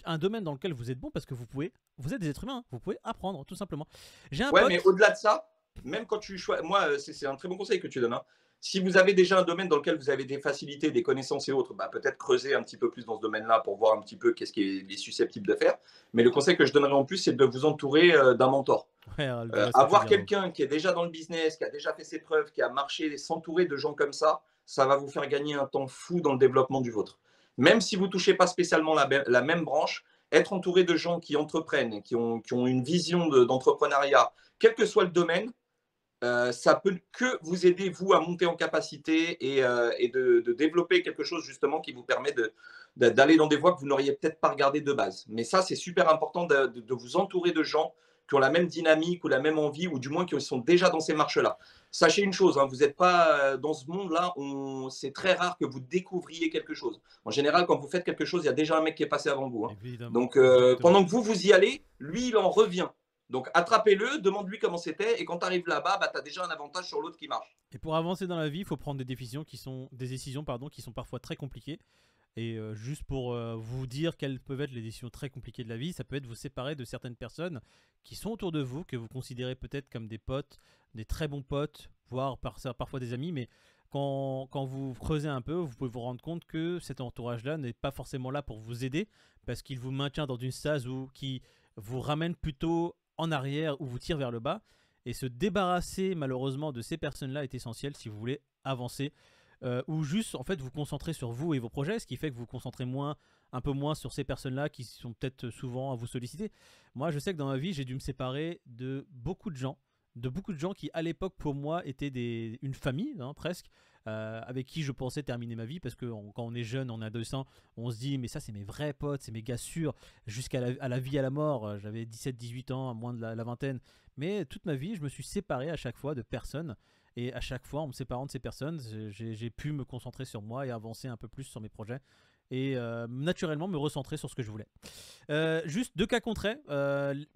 un domaine dans lequel vous êtes bon parce que vous êtes des êtres humains, hein, vous pouvez apprendre tout simplement. J'ai un pote... mais au-delà de ça, même quand tu choisis, moi, c'est un très bon conseil que tu donnes. Hein. Si vous avez déjà un domaine dans lequel vous avez des facilités, des connaissances et autres, bah, peut-être creuser un petit peu plus dans ce domaine-là pour voir un petit peu qu'est-ce qu'il est susceptible de faire. Mais le conseil que je donnerais en plus, c'est de vous entourer d'un mentor. Avoir quelqu'un qui est déjà dans le business, qui a déjà fait ses preuves, qui a marché, s'entourer de gens comme ça va vous faire gagner un temps fou dans le développement du vôtre. Même si vous ne touchez pas spécialement la même branche, être entouré de gens qui entreprennent, qui ont une vision d'entrepreneuriat, quel que soit le domaine, ça peut que vous aider, vous, à monter en capacité et de développer quelque chose, justement, qui vous permet d'aller dans des voies que vous n'auriez peut-être pas regardées de base. Mais ça, c'est super important de vous entourer de gens qui ont la même dynamique ou la même envie, ou du moins qui sont déjà dans ces marches-là. Sachez une chose, hein, vous n'êtes pas dans ce monde-là, c'est très rare que vous découvriez quelque chose. En général, quand vous faites quelque chose, il y a déjà un mec qui est passé avant vous. Hein. Donc, pendant que vous y allez, lui, il en revient. Donc, attrapez-le, demande-lui comment c'était, et quand tu arrives là-bas, bah, tu as déjà un avantage sur l'autre qui marche. Et pour avancer dans la vie, il faut prendre des décisions qui sont parfois très compliquées. Et juste pour vous dire quelles peuvent être les décisions très compliquées de la vie, ça peut être vous séparer de certaines personnes qui sont autour de vous, que vous considérez peut-être comme des potes, des très bons potes, voire parfois des amis, mais quand vous creusez un peu, vous pouvez vous rendre compte que cet entourage-là n'est pas forcément là pour vous aider, parce qu'il vous maintient dans une stase qui vous ramène plutôt en arrière ou vous tire vers le bas. Et se débarrasser malheureusement de ces personnes-là est essentiel si vous voulez avancer. Ou juste en fait vous concentrer sur vous et vos projets, ce qui fait que vous vous concentrez un peu moins sur ces personnes-là qui sont peut-être souvent à vous solliciter. Moi je sais que dans ma vie j'ai dû me séparer de beaucoup de gens qui à l'époque pour moi étaient une famille hein, presque, avec qui je pensais terminer ma vie, parce que quand on est jeune, on est adolescent, on se dit mais ça c'est mes vrais potes, c'est mes gars sûrs, jusqu'à la vie à la mort. J'avais 17-18 ans, à moins de la vingtaine, mais toute ma vie je me suis séparé à chaque fois de personnes. Et à chaque fois, en me séparant de ces personnes, j'ai pu me concentrer sur moi et avancer un peu plus sur mes projets. Et naturellement me recentrer sur ce que je voulais. Juste 2 cas concrets.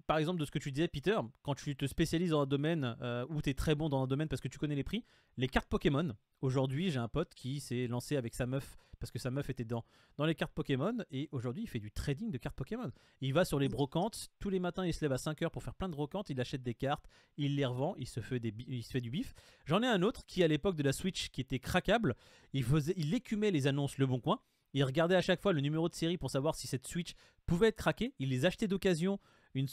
Par exemple, de ce que tu disais, Peter, quand tu te spécialises dans un domaine où tu es très bon dans un domaine parce que tu connais les prix, les cartes Pokémon. Aujourd'hui, j'ai un pote qui s'est lancé avec sa meuf parce que sa meuf était dans les cartes Pokémon, et aujourd'hui il fait du trading de cartes Pokémon. Il va sur les brocantes, tous les matins il se lève à 5h pour faire plein de brocantes, il achète des cartes, il les revend, il se fait du bif. J'en ai un autre qui à l'époque de la Switch qui était craquable, il écumait les annonces Le Bon Coin, il regardait à chaque fois le numéro de série pour savoir si cette Switch pouvait être craquée, il les achetait d'occasion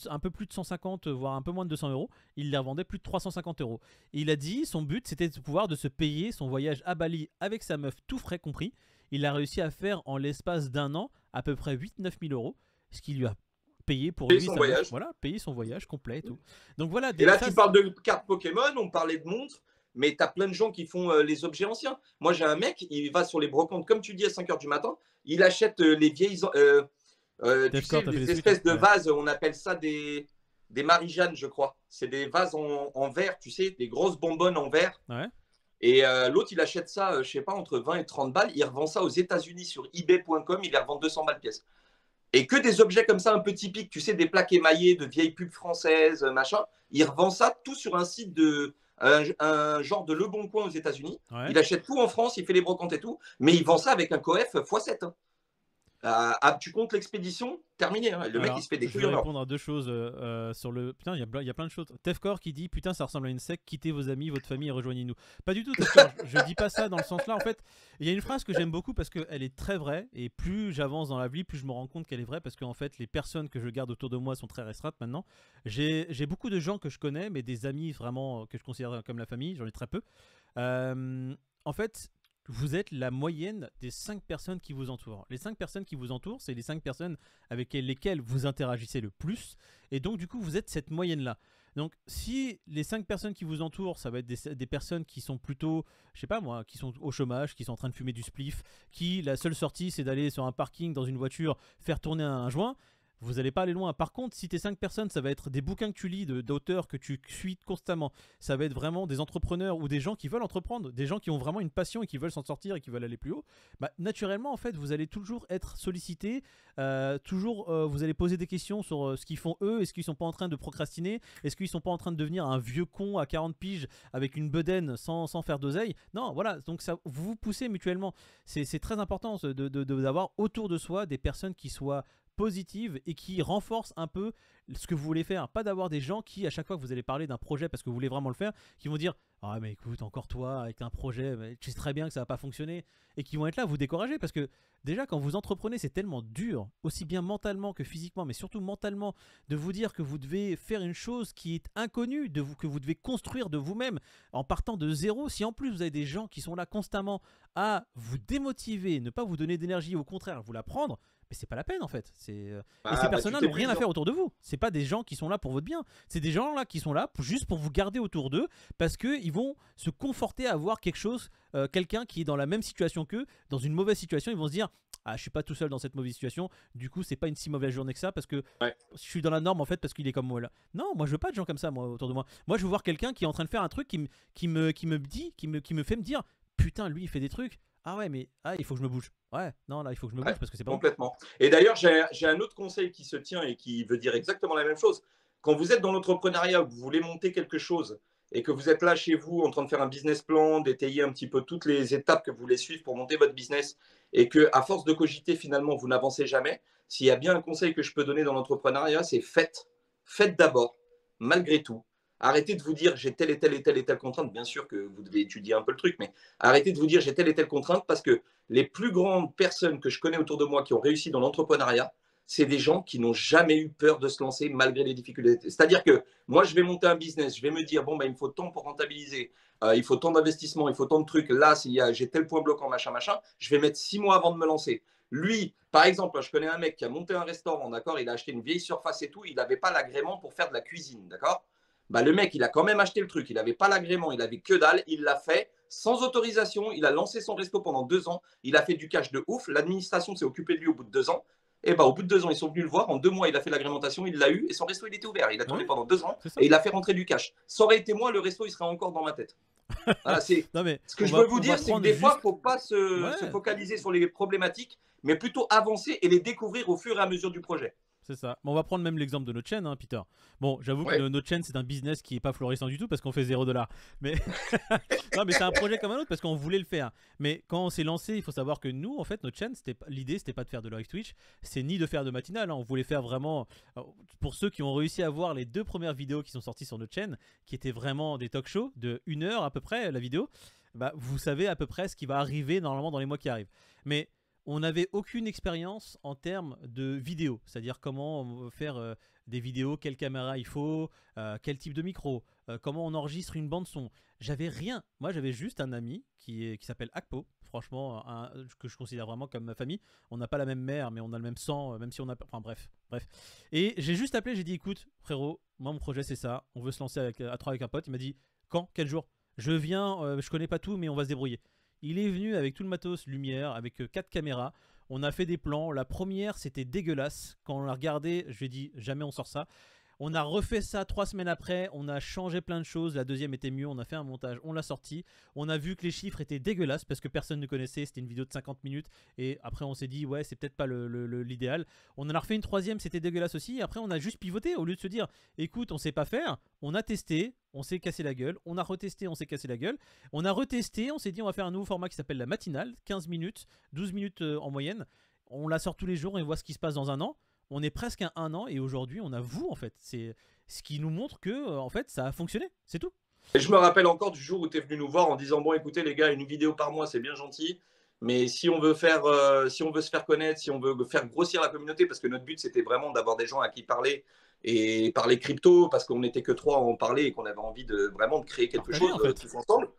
un peu plus de 150 voire un peu moins de 200 €, il les revendait plus de 350 €. Et il a dit son but c'était de pouvoir se payer son voyage à Bali avec sa meuf, tout frais compris. Il a réussi à faire en l'espace d'1 an à peu près 8-9 000 €, ce qui lui a payé pour lui son voyage. Voilà, payer son voyage complet et tout. Donc voilà. Et là tu parles de cartes Pokémon, on parlait de montres, mais tu as plein de gens qui font les objets anciens. Moi j'ai un mec, il va sur les brocantes comme tu dis à 5h du matin, il achète les vieilles tu sais, des espèces de vases, on appelle ça des Marie-Jeanne, je crois. C'est des vases en verre, tu sais, des grosses bonbonnes en verre. Ouais. Et l'autre, il achète ça, je sais pas, entre 20 et 30 balles. Il revend ça aux États-Unis sur ebay.com. Il les revend 200 balles pièce. Et que des objets comme ça un peu typiques, tu sais, des plaques émaillées de vieilles pubs françaises, machin. Il revend ça tout sur un site un genre de Le Bon Coin aux États-Unis. Ouais. Il achète tout en France, il fait les brocantes et tout, mais il vend ça avec un coef x7. Hein. Tu comptes l'expédition? Terminé. Hein. Le mec, il se fait des Je couilles vais en or. répondre à deux choses sur le. Putain, il y a plein de choses. Tefcor qui dit putain, ça ressemble à une secte, quittez vos amis, votre famille et rejoignez-nous. Pas du tout, Tefcor. Je dis pas ça dans le sens là. En fait, il y a une phrase que j'aime beaucoup parce qu'elle est très vraie. Et plus j'avance dans la vie, plus je me rends compte qu'elle est vraie. Parce qu'en fait, les personnes que je garde autour de moi sont très restreintes maintenant. J'ai beaucoup de gens que je connais, mais des amis vraiment que je considère comme la famille, j'en ai très peu. En fait, vous êtes la moyenne des 5 personnes qui vous entourent. Les 5 personnes qui vous entourent, c'est les 5 personnes avec lesquelles vous interagissez le plus. Et donc, du coup, vous êtes cette moyenne-là. Donc, si les 5 personnes qui vous entourent, ça va être des personnes qui sont plutôt, je sais pas moi, qui sont au chômage, qui sont en train de fumer du spliff, qui, la seule sortie, c'est d'aller sur un parking dans une voiture, faire tourner un joint, vous n'allez pas aller loin. Par contre, si tes 5 personnes, ça va être des bouquins que tu lis, d'auteurs que tu suis constamment. Ça va être vraiment des entrepreneurs ou des gens qui veulent entreprendre, des gens qui ont vraiment une passion et qui veulent s'en sortir et qui veulent aller plus haut. Bah, naturellement, en fait, vous allez toujours être sollicité. Vous allez poser des questions sur ce qu'ils font eux. Est-ce qu'ils sont pas en train de procrastiner? Est-ce qu'ils sont pas en train de devenir un vieux con à 40 piges avec une bedaine sans faire d'oseille? Non, voilà. Donc ça, vous vous poussez mutuellement. C'est très important d'avoir autour de soi des personnes qui soient positive et qui renforce un peu ce que vous voulez faire. Pas d'avoir des gens qui, à chaque fois que vous allez parler d'un projet parce que vous voulez vraiment le faire, qui vont dire ah mais écoute, encore toi avec un projet, tu sais très bien que ça va pas fonctionner, et qui vont être là à vous décourager parce que déjà quand vous entreprenez c'est tellement dur, aussi bien mentalement que physiquement, mais surtout mentalement, de vous dire que vous devez faire une chose qui est inconnue, que vous devez construire de vous-même en partant de zéro. Si en plus vous avez des gens qui sont là constamment à vous démotiver, ne pas vous donner d'énergie, au contraire vous la prendre, mais c'est pas la peine en fait. Et ces personnes-là n'ont rien à faire autour de vous. C'est pas des gens qui sont là pour votre bien. C'est des gens là qui sont là juste pour vous garder autour d'eux parce qu'ils vont se conforter à voir quelque chose, quelqu'un qui est dans la même situation qu'eux, dans une mauvaise situation. Ils vont se dire ah je suis pas tout seul dans cette mauvaise situation. Du coup c'est pas une si mauvaise journée que ça parce que je suis dans la norme en fait parce qu'il est comme moi là. Non, moi je veux pas de gens comme ça moi autour de moi. Moi je veux voir quelqu'un qui est en train de faire un truc qui me fait me dire putain lui il fait des trucs. Ah ouais, mais il faut que je me bouge. Ouais, non, là, il faut que je me bouge parce que c'est pas complètement. Bon. Et d'ailleurs, j'ai un autre conseil qui se tient et qui veut dire exactement la même chose. Quand vous êtes dans l'entrepreneuriat, vous voulez monter quelque chose et que vous êtes là chez vous en train de faire un business plan, d'étayer un petit peu toutes les étapes que vous voulez suivre pour monter votre business et que, à force de cogiter, finalement, vous n'avancez jamais, s'il y a bien un conseil que je peux donner dans l'entrepreneuriat, c'est faites. Faites d'abord, malgré tout. Arrêtez de vous dire j'ai telle et telle et telle et telle contrainte. Bien sûr que vous devez étudier un peu le truc, mais arrêtez de vous dire j'ai telle et telle contrainte parce que les plus grandes personnes que je connais autour de moi qui ont réussi dans l'entrepreneuriat, c'est des gens qui n'ont jamais eu peur de se lancer malgré les difficultés. C'est-à-dire que moi, je vais monter un business, je vais me dire bon, il me faut tant pour rentabiliser, il faut tant d'investissement, il faut tant de trucs. Là, j'ai tel point bloquant, machin, machin, je vais mettre 6 mois avant de me lancer. Lui, par exemple, je connais un mec qui a monté un restaurant, d'accord, il a acheté une vieille surface et tout, il n'avait pas l'agrément pour faire de la cuisine, d'accord. Le mec, il a quand même acheté le truc. Il n'avait pas l'agrément, il n'avait que dalle. Il l'a fait sans autorisation. Il a lancé son resto pendant 2 ans. Il a fait du cash de ouf. L'administration s'est occupée de lui au bout de 2 ans. Et au bout de 2 ans, ils sont venus le voir. En 2 mois, il a fait l'agrémentation, il l'a eu. Et son resto, il était ouvert. Il a tourné pendant 2 ans. Et il a fait rentrer du cash. Ça aurait été moi, le resto, il serait encore dans ma tête. Voilà, ce que je veux vous dire, c'est que des fois, il ne faut pas se focaliser sur les problématiques, mais plutôt avancer et les découvrir au fur et à mesure du projet. C'est ça. On va prendre même l'exemple de notre chaîne, hein, Peter. Bon, j'avoue que notre chaîne, c'est un business qui n'est pas florissant du tout parce qu'on fait 0$. Mais non, mais c'est un projet comme un autre parce qu'on voulait le faire. Mais quand on s'est lancé, il faut savoir que nous, en fait, notre chaîne, l'idée, c'était pas de faire de live Twitch, c'est ni de faire de matinale. Hein. On voulait faire vraiment, pour ceux qui ont réussi à voir les 2 premières vidéos qui sont sorties sur notre chaîne, qui étaient vraiment des talk shows de 1 heure à peu près, la vidéo, vous savez à peu près ce qui va arriver normalement dans les mois qui arrivent. Mais on n'avait aucune expérience en termes de vidéo, c'est-à-dire comment faire des vidéos, quelle caméra il faut, quel type de micro, comment on enregistre une bande son. J'avais rien. Moi, j'avais juste un ami qui s'appelle Akpo, franchement, que je considère vraiment comme ma famille. On n'a pas la même mère, mais on a le même sang, même si on a... Enfin bref. Et j'ai juste appelé, j'ai dit écoute, frérot, moi mon projet c'est ça, on veut se lancer à 3 avec un pote. Il m'a dit quand, quel jour? Je viens, je connais pas tout, mais on va se débrouiller. Il est venu avec tout le matos lumière, avec 4 caméras. On a fait des plans. La première, c'était dégueulasse. Quand on l'a regardé, je lui ai dit jamais on sort ça. On a refait ça 3 semaines après, on a changé plein de choses, la deuxième était mieux, on a fait un montage, on l'a sorti, on a vu que les chiffres étaient dégueulasses parce que personne ne connaissait, c'était une vidéo de 50 minutes et après on s'est dit ouais c'est peut-être pas l'idéal. On en a refait une troisième, c'était dégueulasse aussi, et après on a juste pivoté au lieu de se dire écoute on sait pas faire, on a testé, on s'est cassé la gueule, on a retesté, on s'est cassé la gueule, on a retesté, on s'est dit on va faire un nouveau format qui s'appelle la matinale, 15 minutes, 12 minutes en moyenne. on la sort tous les jours et on voit ce qui se passe dans un an. On est presque à un an et aujourd'hui, on a vous en fait. C'est ce qui nous montre que en fait, ça a fonctionné. C'est tout. Et je me rappelle encore du jour où tu es venu nous voir en disant bon, écoutez les gars, une vidéo par mois, c'est bien gentil. Mais si on veut si on veut se faire connaître, si on veut faire grossir la communauté, parce que notre but c'était vraiment d'avoir des gens à qui parler et parler crypto, parce qu'on n'était que 3 à en parler et qu'on avait envie vraiment de créer quelque chose En fait. tous ensemble.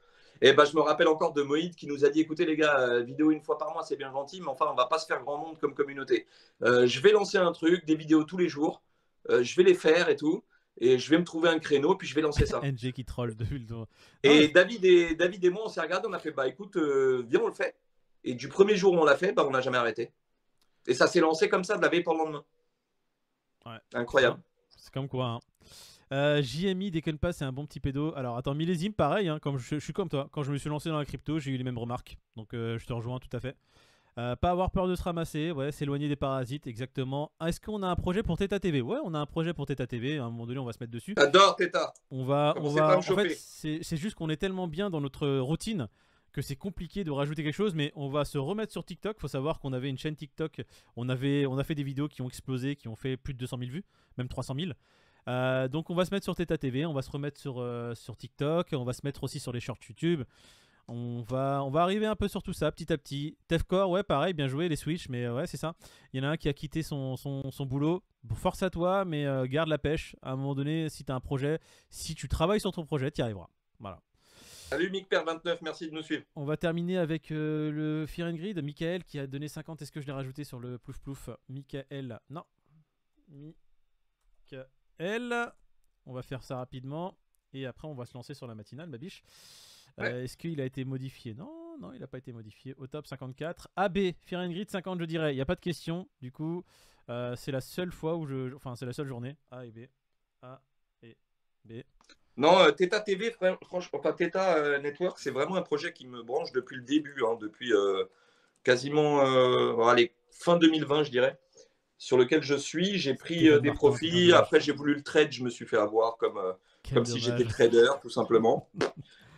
Et ben, je me rappelle encore de Moïd qui nous a dit écoutez les gars, vidéo une fois par mois c'est bien gentil, mais enfin on va pas se faire grand monde comme communauté. Je vais lancer un truc, des vidéos tous les jours, je vais les faire et tout, et je vais me trouver un créneau, puis je vais lancer ça. NG qui troll depuis le tour. Et David et moi on s'est regardé, on a fait bah écoute, viens on le fait. Et du premier jour où on l'a fait, bah, on n'a jamais arrêté. Et ça s'est lancé comme ça de la veille pour le lendemain. Ouais. Incroyable. C'est comme quoi. Hein. JMI, déconne pas, c'est un bon petit pédo. Alors attends, millésime, pareil, hein, comme je suis comme toi. Quand je me suis lancé dans la crypto, j'ai eu les mêmes remarques. Donc je te rejoins tout à fait. Pas avoir peur de se ramasser, ouais, s'éloigner des parasites, exactement. Est-ce qu'on a un projet pour Theta TV? Ouais, on a un projet pour Theta TV. À un moment donné, on va se mettre dessus. J'adore Theta. On va. Pas me En choper. fait, c'est juste qu'on est tellement bien dans notre routine que c'est compliqué de rajouter quelque chose, mais on va se remettre sur TikTok. Il faut savoir qu'on avait une chaîne TikTok, on a fait des vidéos qui ont explosé, qui ont fait plus de 200 000 vues, même 300 000. Donc on va se mettre sur Theta TV, on va se remettre sur TikTok, on va se mettre aussi sur les shorts YouTube. On va arriver un peu sur tout ça petit à petit. Tefcore, ouais, pareil, bien joué les Switch, mais ouais, c'est ça. Il y en a un qui a quitté son boulot. Force à toi, mais garde la pêche. À un moment donné, si tu as un projet, si tu travailles sur ton projet, tu y arriveras. Voilà. Salut MicPer29, merci de nous suivre. On va terminer avec le Fear and Greed. Michael qui a donné 50. Est-ce que je l'ai rajouté sur le plouf plouf? Michael, non. Michael. On va faire ça rapidement. Et après, on va se lancer sur la matinale, ma biche. Ouais. Est-ce qu'il a été modifié? Non, il n'a pas été modifié. Au top 54. AB, Fear and Greed 50, je dirais. Il n'y a pas de question. Du coup, c'est la seule fois où enfin, c'est la seule journée. A et B. A et B. Non, Theta TV, franchement, enfin Theta Network, c'est vraiment un projet qui me branche depuis le début, hein, depuis quasiment allez, fin 2020, je dirais, sur lequel je suis. J'ai pris des profits. Après, j'ai voulu le trade. Je me suis fait avoir comme si j'étais trader, tout simplement.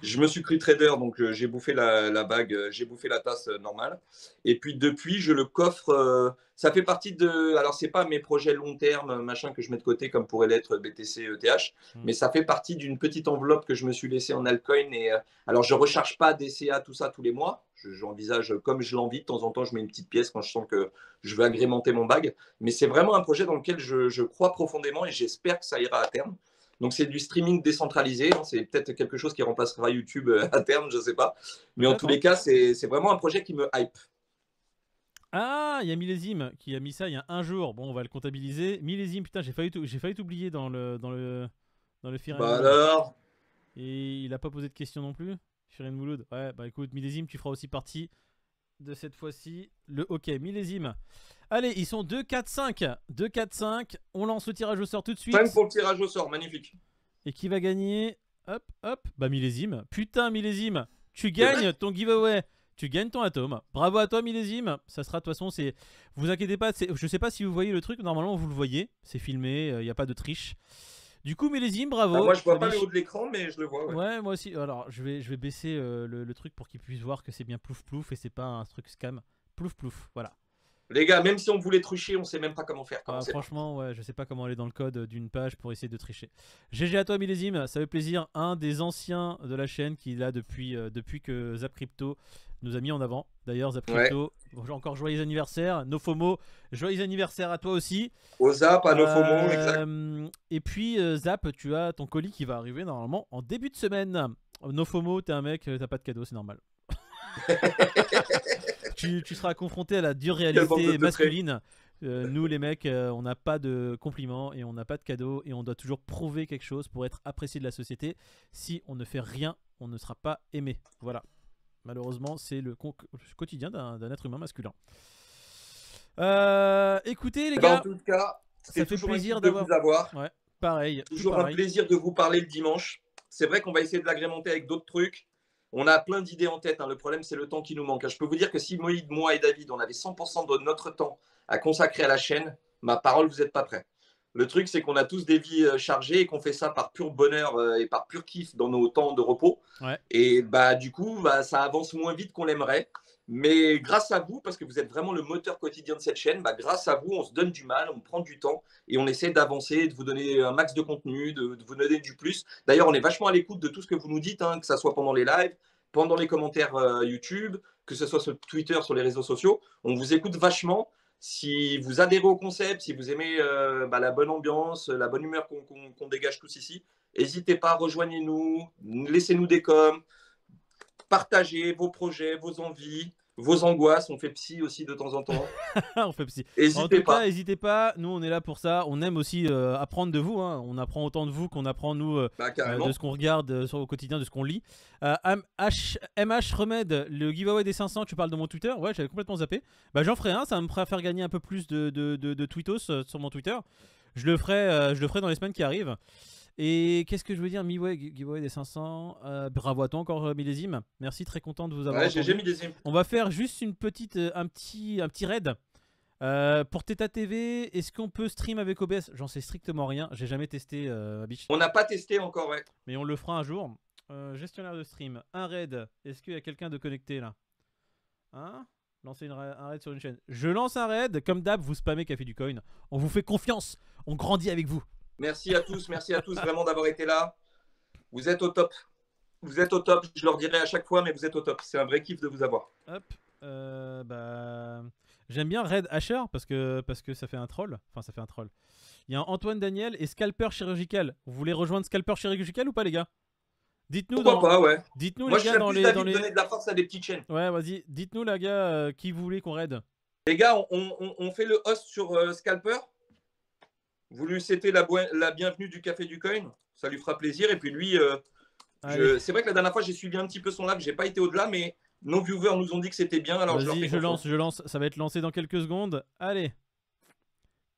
Je me suis cru trader, donc j'ai bouffé la bague, j'ai bouffé la tasse normale. Et puis depuis, je le coffre. Ça fait partie de. Alors, c'est pas mes projets long terme, machin que je mets de côté comme pourrait l'être BTC, ETH, mais ça fait partie d'une petite enveloppe que je me suis laissée en altcoin. Et alors, je recharge pas DCA, tout ça tous les mois. J'envisage comme je l'envie. De temps en temps, je mets une petite pièce quand je sens que je veux agrémenter mon bag. Mais c'est vraiment un projet dans lequel je crois profondément et j'espère que ça ira à terme. Donc, c'est du streaming décentralisé. Hein. C'est peut-être quelque chose qui remplacera YouTube à terme, je ne sais pas. Mais en tous les cas, c'est vraiment un projet qui me hype. Ah, il y a Millésime qui a mis ça il y a un jour. Bon, on va le comptabiliser. Millésime, putain, j'ai failli t'oublier dans le Fear and Bah Mouloud. alors. Et il a pas posé de questions non plus. Fear and Mouloud. Ouais, bah écoute, Millésime, tu feras aussi partie de cette fois-ci. Le OK, Millésime. Allez, ils sont 2, 4, 5. 2, 4, 5. On lance le tirage au sort tout de suite. 5 pour le tirage au sort, magnifique. Et qui va gagner? Hop, hop. Bah Millésime. Putain, Millésime. Tu gagnes ton giveaway. Tu gagnes ton atome. Bravo à toi, Millésime. Ça sera de toute façon, c'est. Vous inquiétez pas, je sais pas si vous voyez le truc. Normalement, vous le voyez. C'est filmé. Il n'y a pas de triche. Du coup, Millésime, bravo. Ah, moi, je vois pas le haut de l'écran, mais je le vois. Ouais, moi aussi. Alors, je vais baisser le truc pour qu'ils puissent voir que c'est bien plouf plouf et c'est pas un truc scam. Plouf plouf, voilà. Les gars, même si on voulait tricher, on sait même pas comment faire. Franchement, ouais, je sais pas comment aller dans le code d'une page pour essayer de tricher. GG à toi, Millésime, ça fait plaisir. Un des anciens de la chaîne qui est là depuis que Zap Crypto nous a mis en avant. D'ailleurs, Zap Crypto, encore joyeux anniversaire. Nofomo, joyeux anniversaire à toi aussi. Au Zap, à Nofomo, exact. Et puis, Zap, tu as ton colis qui va arriver normalement en début de semaine. Nofomo, t'es un mec, t'as pas de cadeau, c'est normal. tu seras confronté à la dure réalité masculine. Nous les mecs, on n'a pas de compliments et on n'a pas de cadeaux et on doit toujours prouver quelque chose pour être apprécié de la société. Si on ne fait rien, on ne sera pas aimé. Voilà. Malheureusement, c'est le quotidien d'un être humain masculin. Écoutez les gars, en tout cas, ça fait plaisir de vous avoir. Ouais, pareil. Toujours un plaisir de vous parler le dimanche. C'est vrai qu'on va essayer de l'agrémenter avec d'autres trucs. On a plein d'idées en tête. Hein. Le problème, c'est le temps qui nous manque. Je peux vous dire que si Moïd, moi et David, on avait 100% de notre temps à consacrer à la chaîne, ma parole, vous n'êtes pas prêts. Le truc, c'est qu'on a tous des vies chargées et qu'on fait ça par pur bonheur et par pur kiff dans nos temps de repos. Ouais. Et bah, du coup, ça avance moins vite qu'on l'aimerait. Mais grâce à vous, parce que vous êtes vraiment le moteur quotidien de cette chaîne, bah, grâce à vous, on se donne du mal, on prend du temps et on essaie d'avancer, de vous donner un max de contenu, de vous donner du plus. D'ailleurs, on est vachement à l'écoute de tout ce que vous nous dites, hein, que ce soit pendant les lives, pendant les commentaires YouTube, que ce soit sur Twitter, sur les réseaux sociaux. On vous écoute vachement. Si vous adhérez au concept, si vous aimez la bonne ambiance, la bonne humeur qu'on dégage tous ici, n'hésitez pas, rejoignez-nous, laissez-nous des coms, partagez vos projets, vos envies, vos angoisses. On fait psy aussi de temps en temps. On fait psy. En N'hésitez tout pas. cas, n'hésitez pas. Nous, on est là pour ça. On aime aussi apprendre de vous. Hein. On apprend autant de vous qu'on apprend, nous, de ce qu'on regarde au quotidien, de ce qu'on lit. MH Remède, le giveaway des 500, tu parles de mon Twitter. Ouais, j'avais complètement zappé. Bah, j'en ferai un. Ça me fera faire gagner un peu plus de tweetos sur mon Twitter. Je le ferai dans les semaines qui arrivent. Et qu'est-ce que je veux dire, giveaway des 500. Bravo à toi encore, Millésime. Merci, très content de vous avoir. Ouais, j'ai Millésime. On va faire juste une petite, un petit raid. Pour Theta TV, est-ce qu'on peut stream avec OBS? J'en sais strictement rien, j'ai jamais testé, Biche. On n'a pas testé encore, ouais. Mais on le fera un jour. Gestionnaire de stream, un raid. Est-ce qu'il y a quelqu'un de connecté là? Hein? Lancer un raid sur une chaîne. Je lance un raid, comme d'hab, vous spammez Café du Coin. On vous fait confiance, on grandit avec vous. Merci à tous vraiment d'avoir été là. Vous êtes au top. Vous êtes au top, je leur dirai à chaque fois, mais vous êtes au top. C'est un vrai kiff de vous avoir. Hop, j'aime bien Red Asher parce que ça fait un troll. Enfin, ça fait un troll. Il y a Antoine Daniel et Scalper Chirurgical. Vous voulez rejoindre Scalper Chirurgical ou pas, les gars? Dites-nous Pourquoi pas, ouais. Dites-nous, moi, les gars, dans les. Donner de la force à des petites chaînes. Ouais, vas-y. Dites-nous, les gars, qui vous voulez qu'on raid. Les gars, on fait le host sur Scalper. Vous lui souhaitez la bienvenue du Café du Coin. Ça lui fera plaisir. Et puis lui, c'est vrai que la dernière fois, j'ai suivi un petit peu son live. J'ai pas été au-delà, mais nos viewers nous ont dit que c'était bien. Alors vas-y, je lance. Ça va être lancé dans quelques secondes. Allez.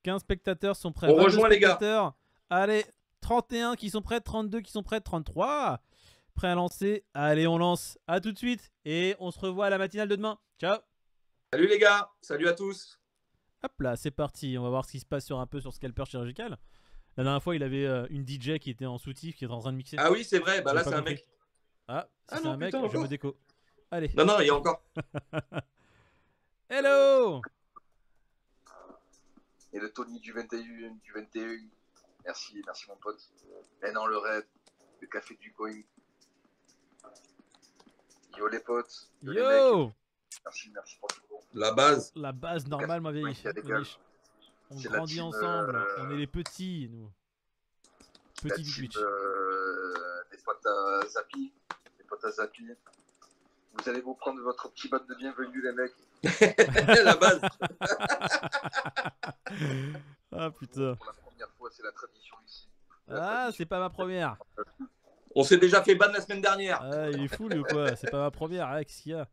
15 spectateurs sont prêts. On rejoint les gars. Allez, 31 qui sont prêts, 32 qui sont prêts, 33. Prêts à lancer. Allez, on lance. À tout de suite. Et on se revoit à la matinale de demain. Ciao. Salut les gars. Salut à tous. Hop là, c'est parti. On va voir ce qui se passe un peu sur Scalper Chirurgical. La dernière fois, il avait une DJ qui était en soutif, qui était en train de mixer. Ah oui, c'est vrai. Bah là, c'est un mec. Ah, si c'est un mec, je me déco. Allez. Non, il y a encore. Hello. Et le Tony du 21. Merci mon pote. Maintenant le raid, le Café du Coin. Yo les potes. Yo les mecs. Merci pour tout. La base. La base normale, ma vieille. On grandit ensemble. On est les petits, nous. Petits du Twitch. Les potes à Zappy. Vous allez vous prendre votre petit bot de bienvenue, les mecs. La base. Ah putain. Pour la première fois, c'est la tradition ici. C'est pas ma première. On s'est déjà fait ban la semaine dernière. Ah, il est fou, lui, ou quoi? C'est pas ma première. Qu'est-ce qu'il y a?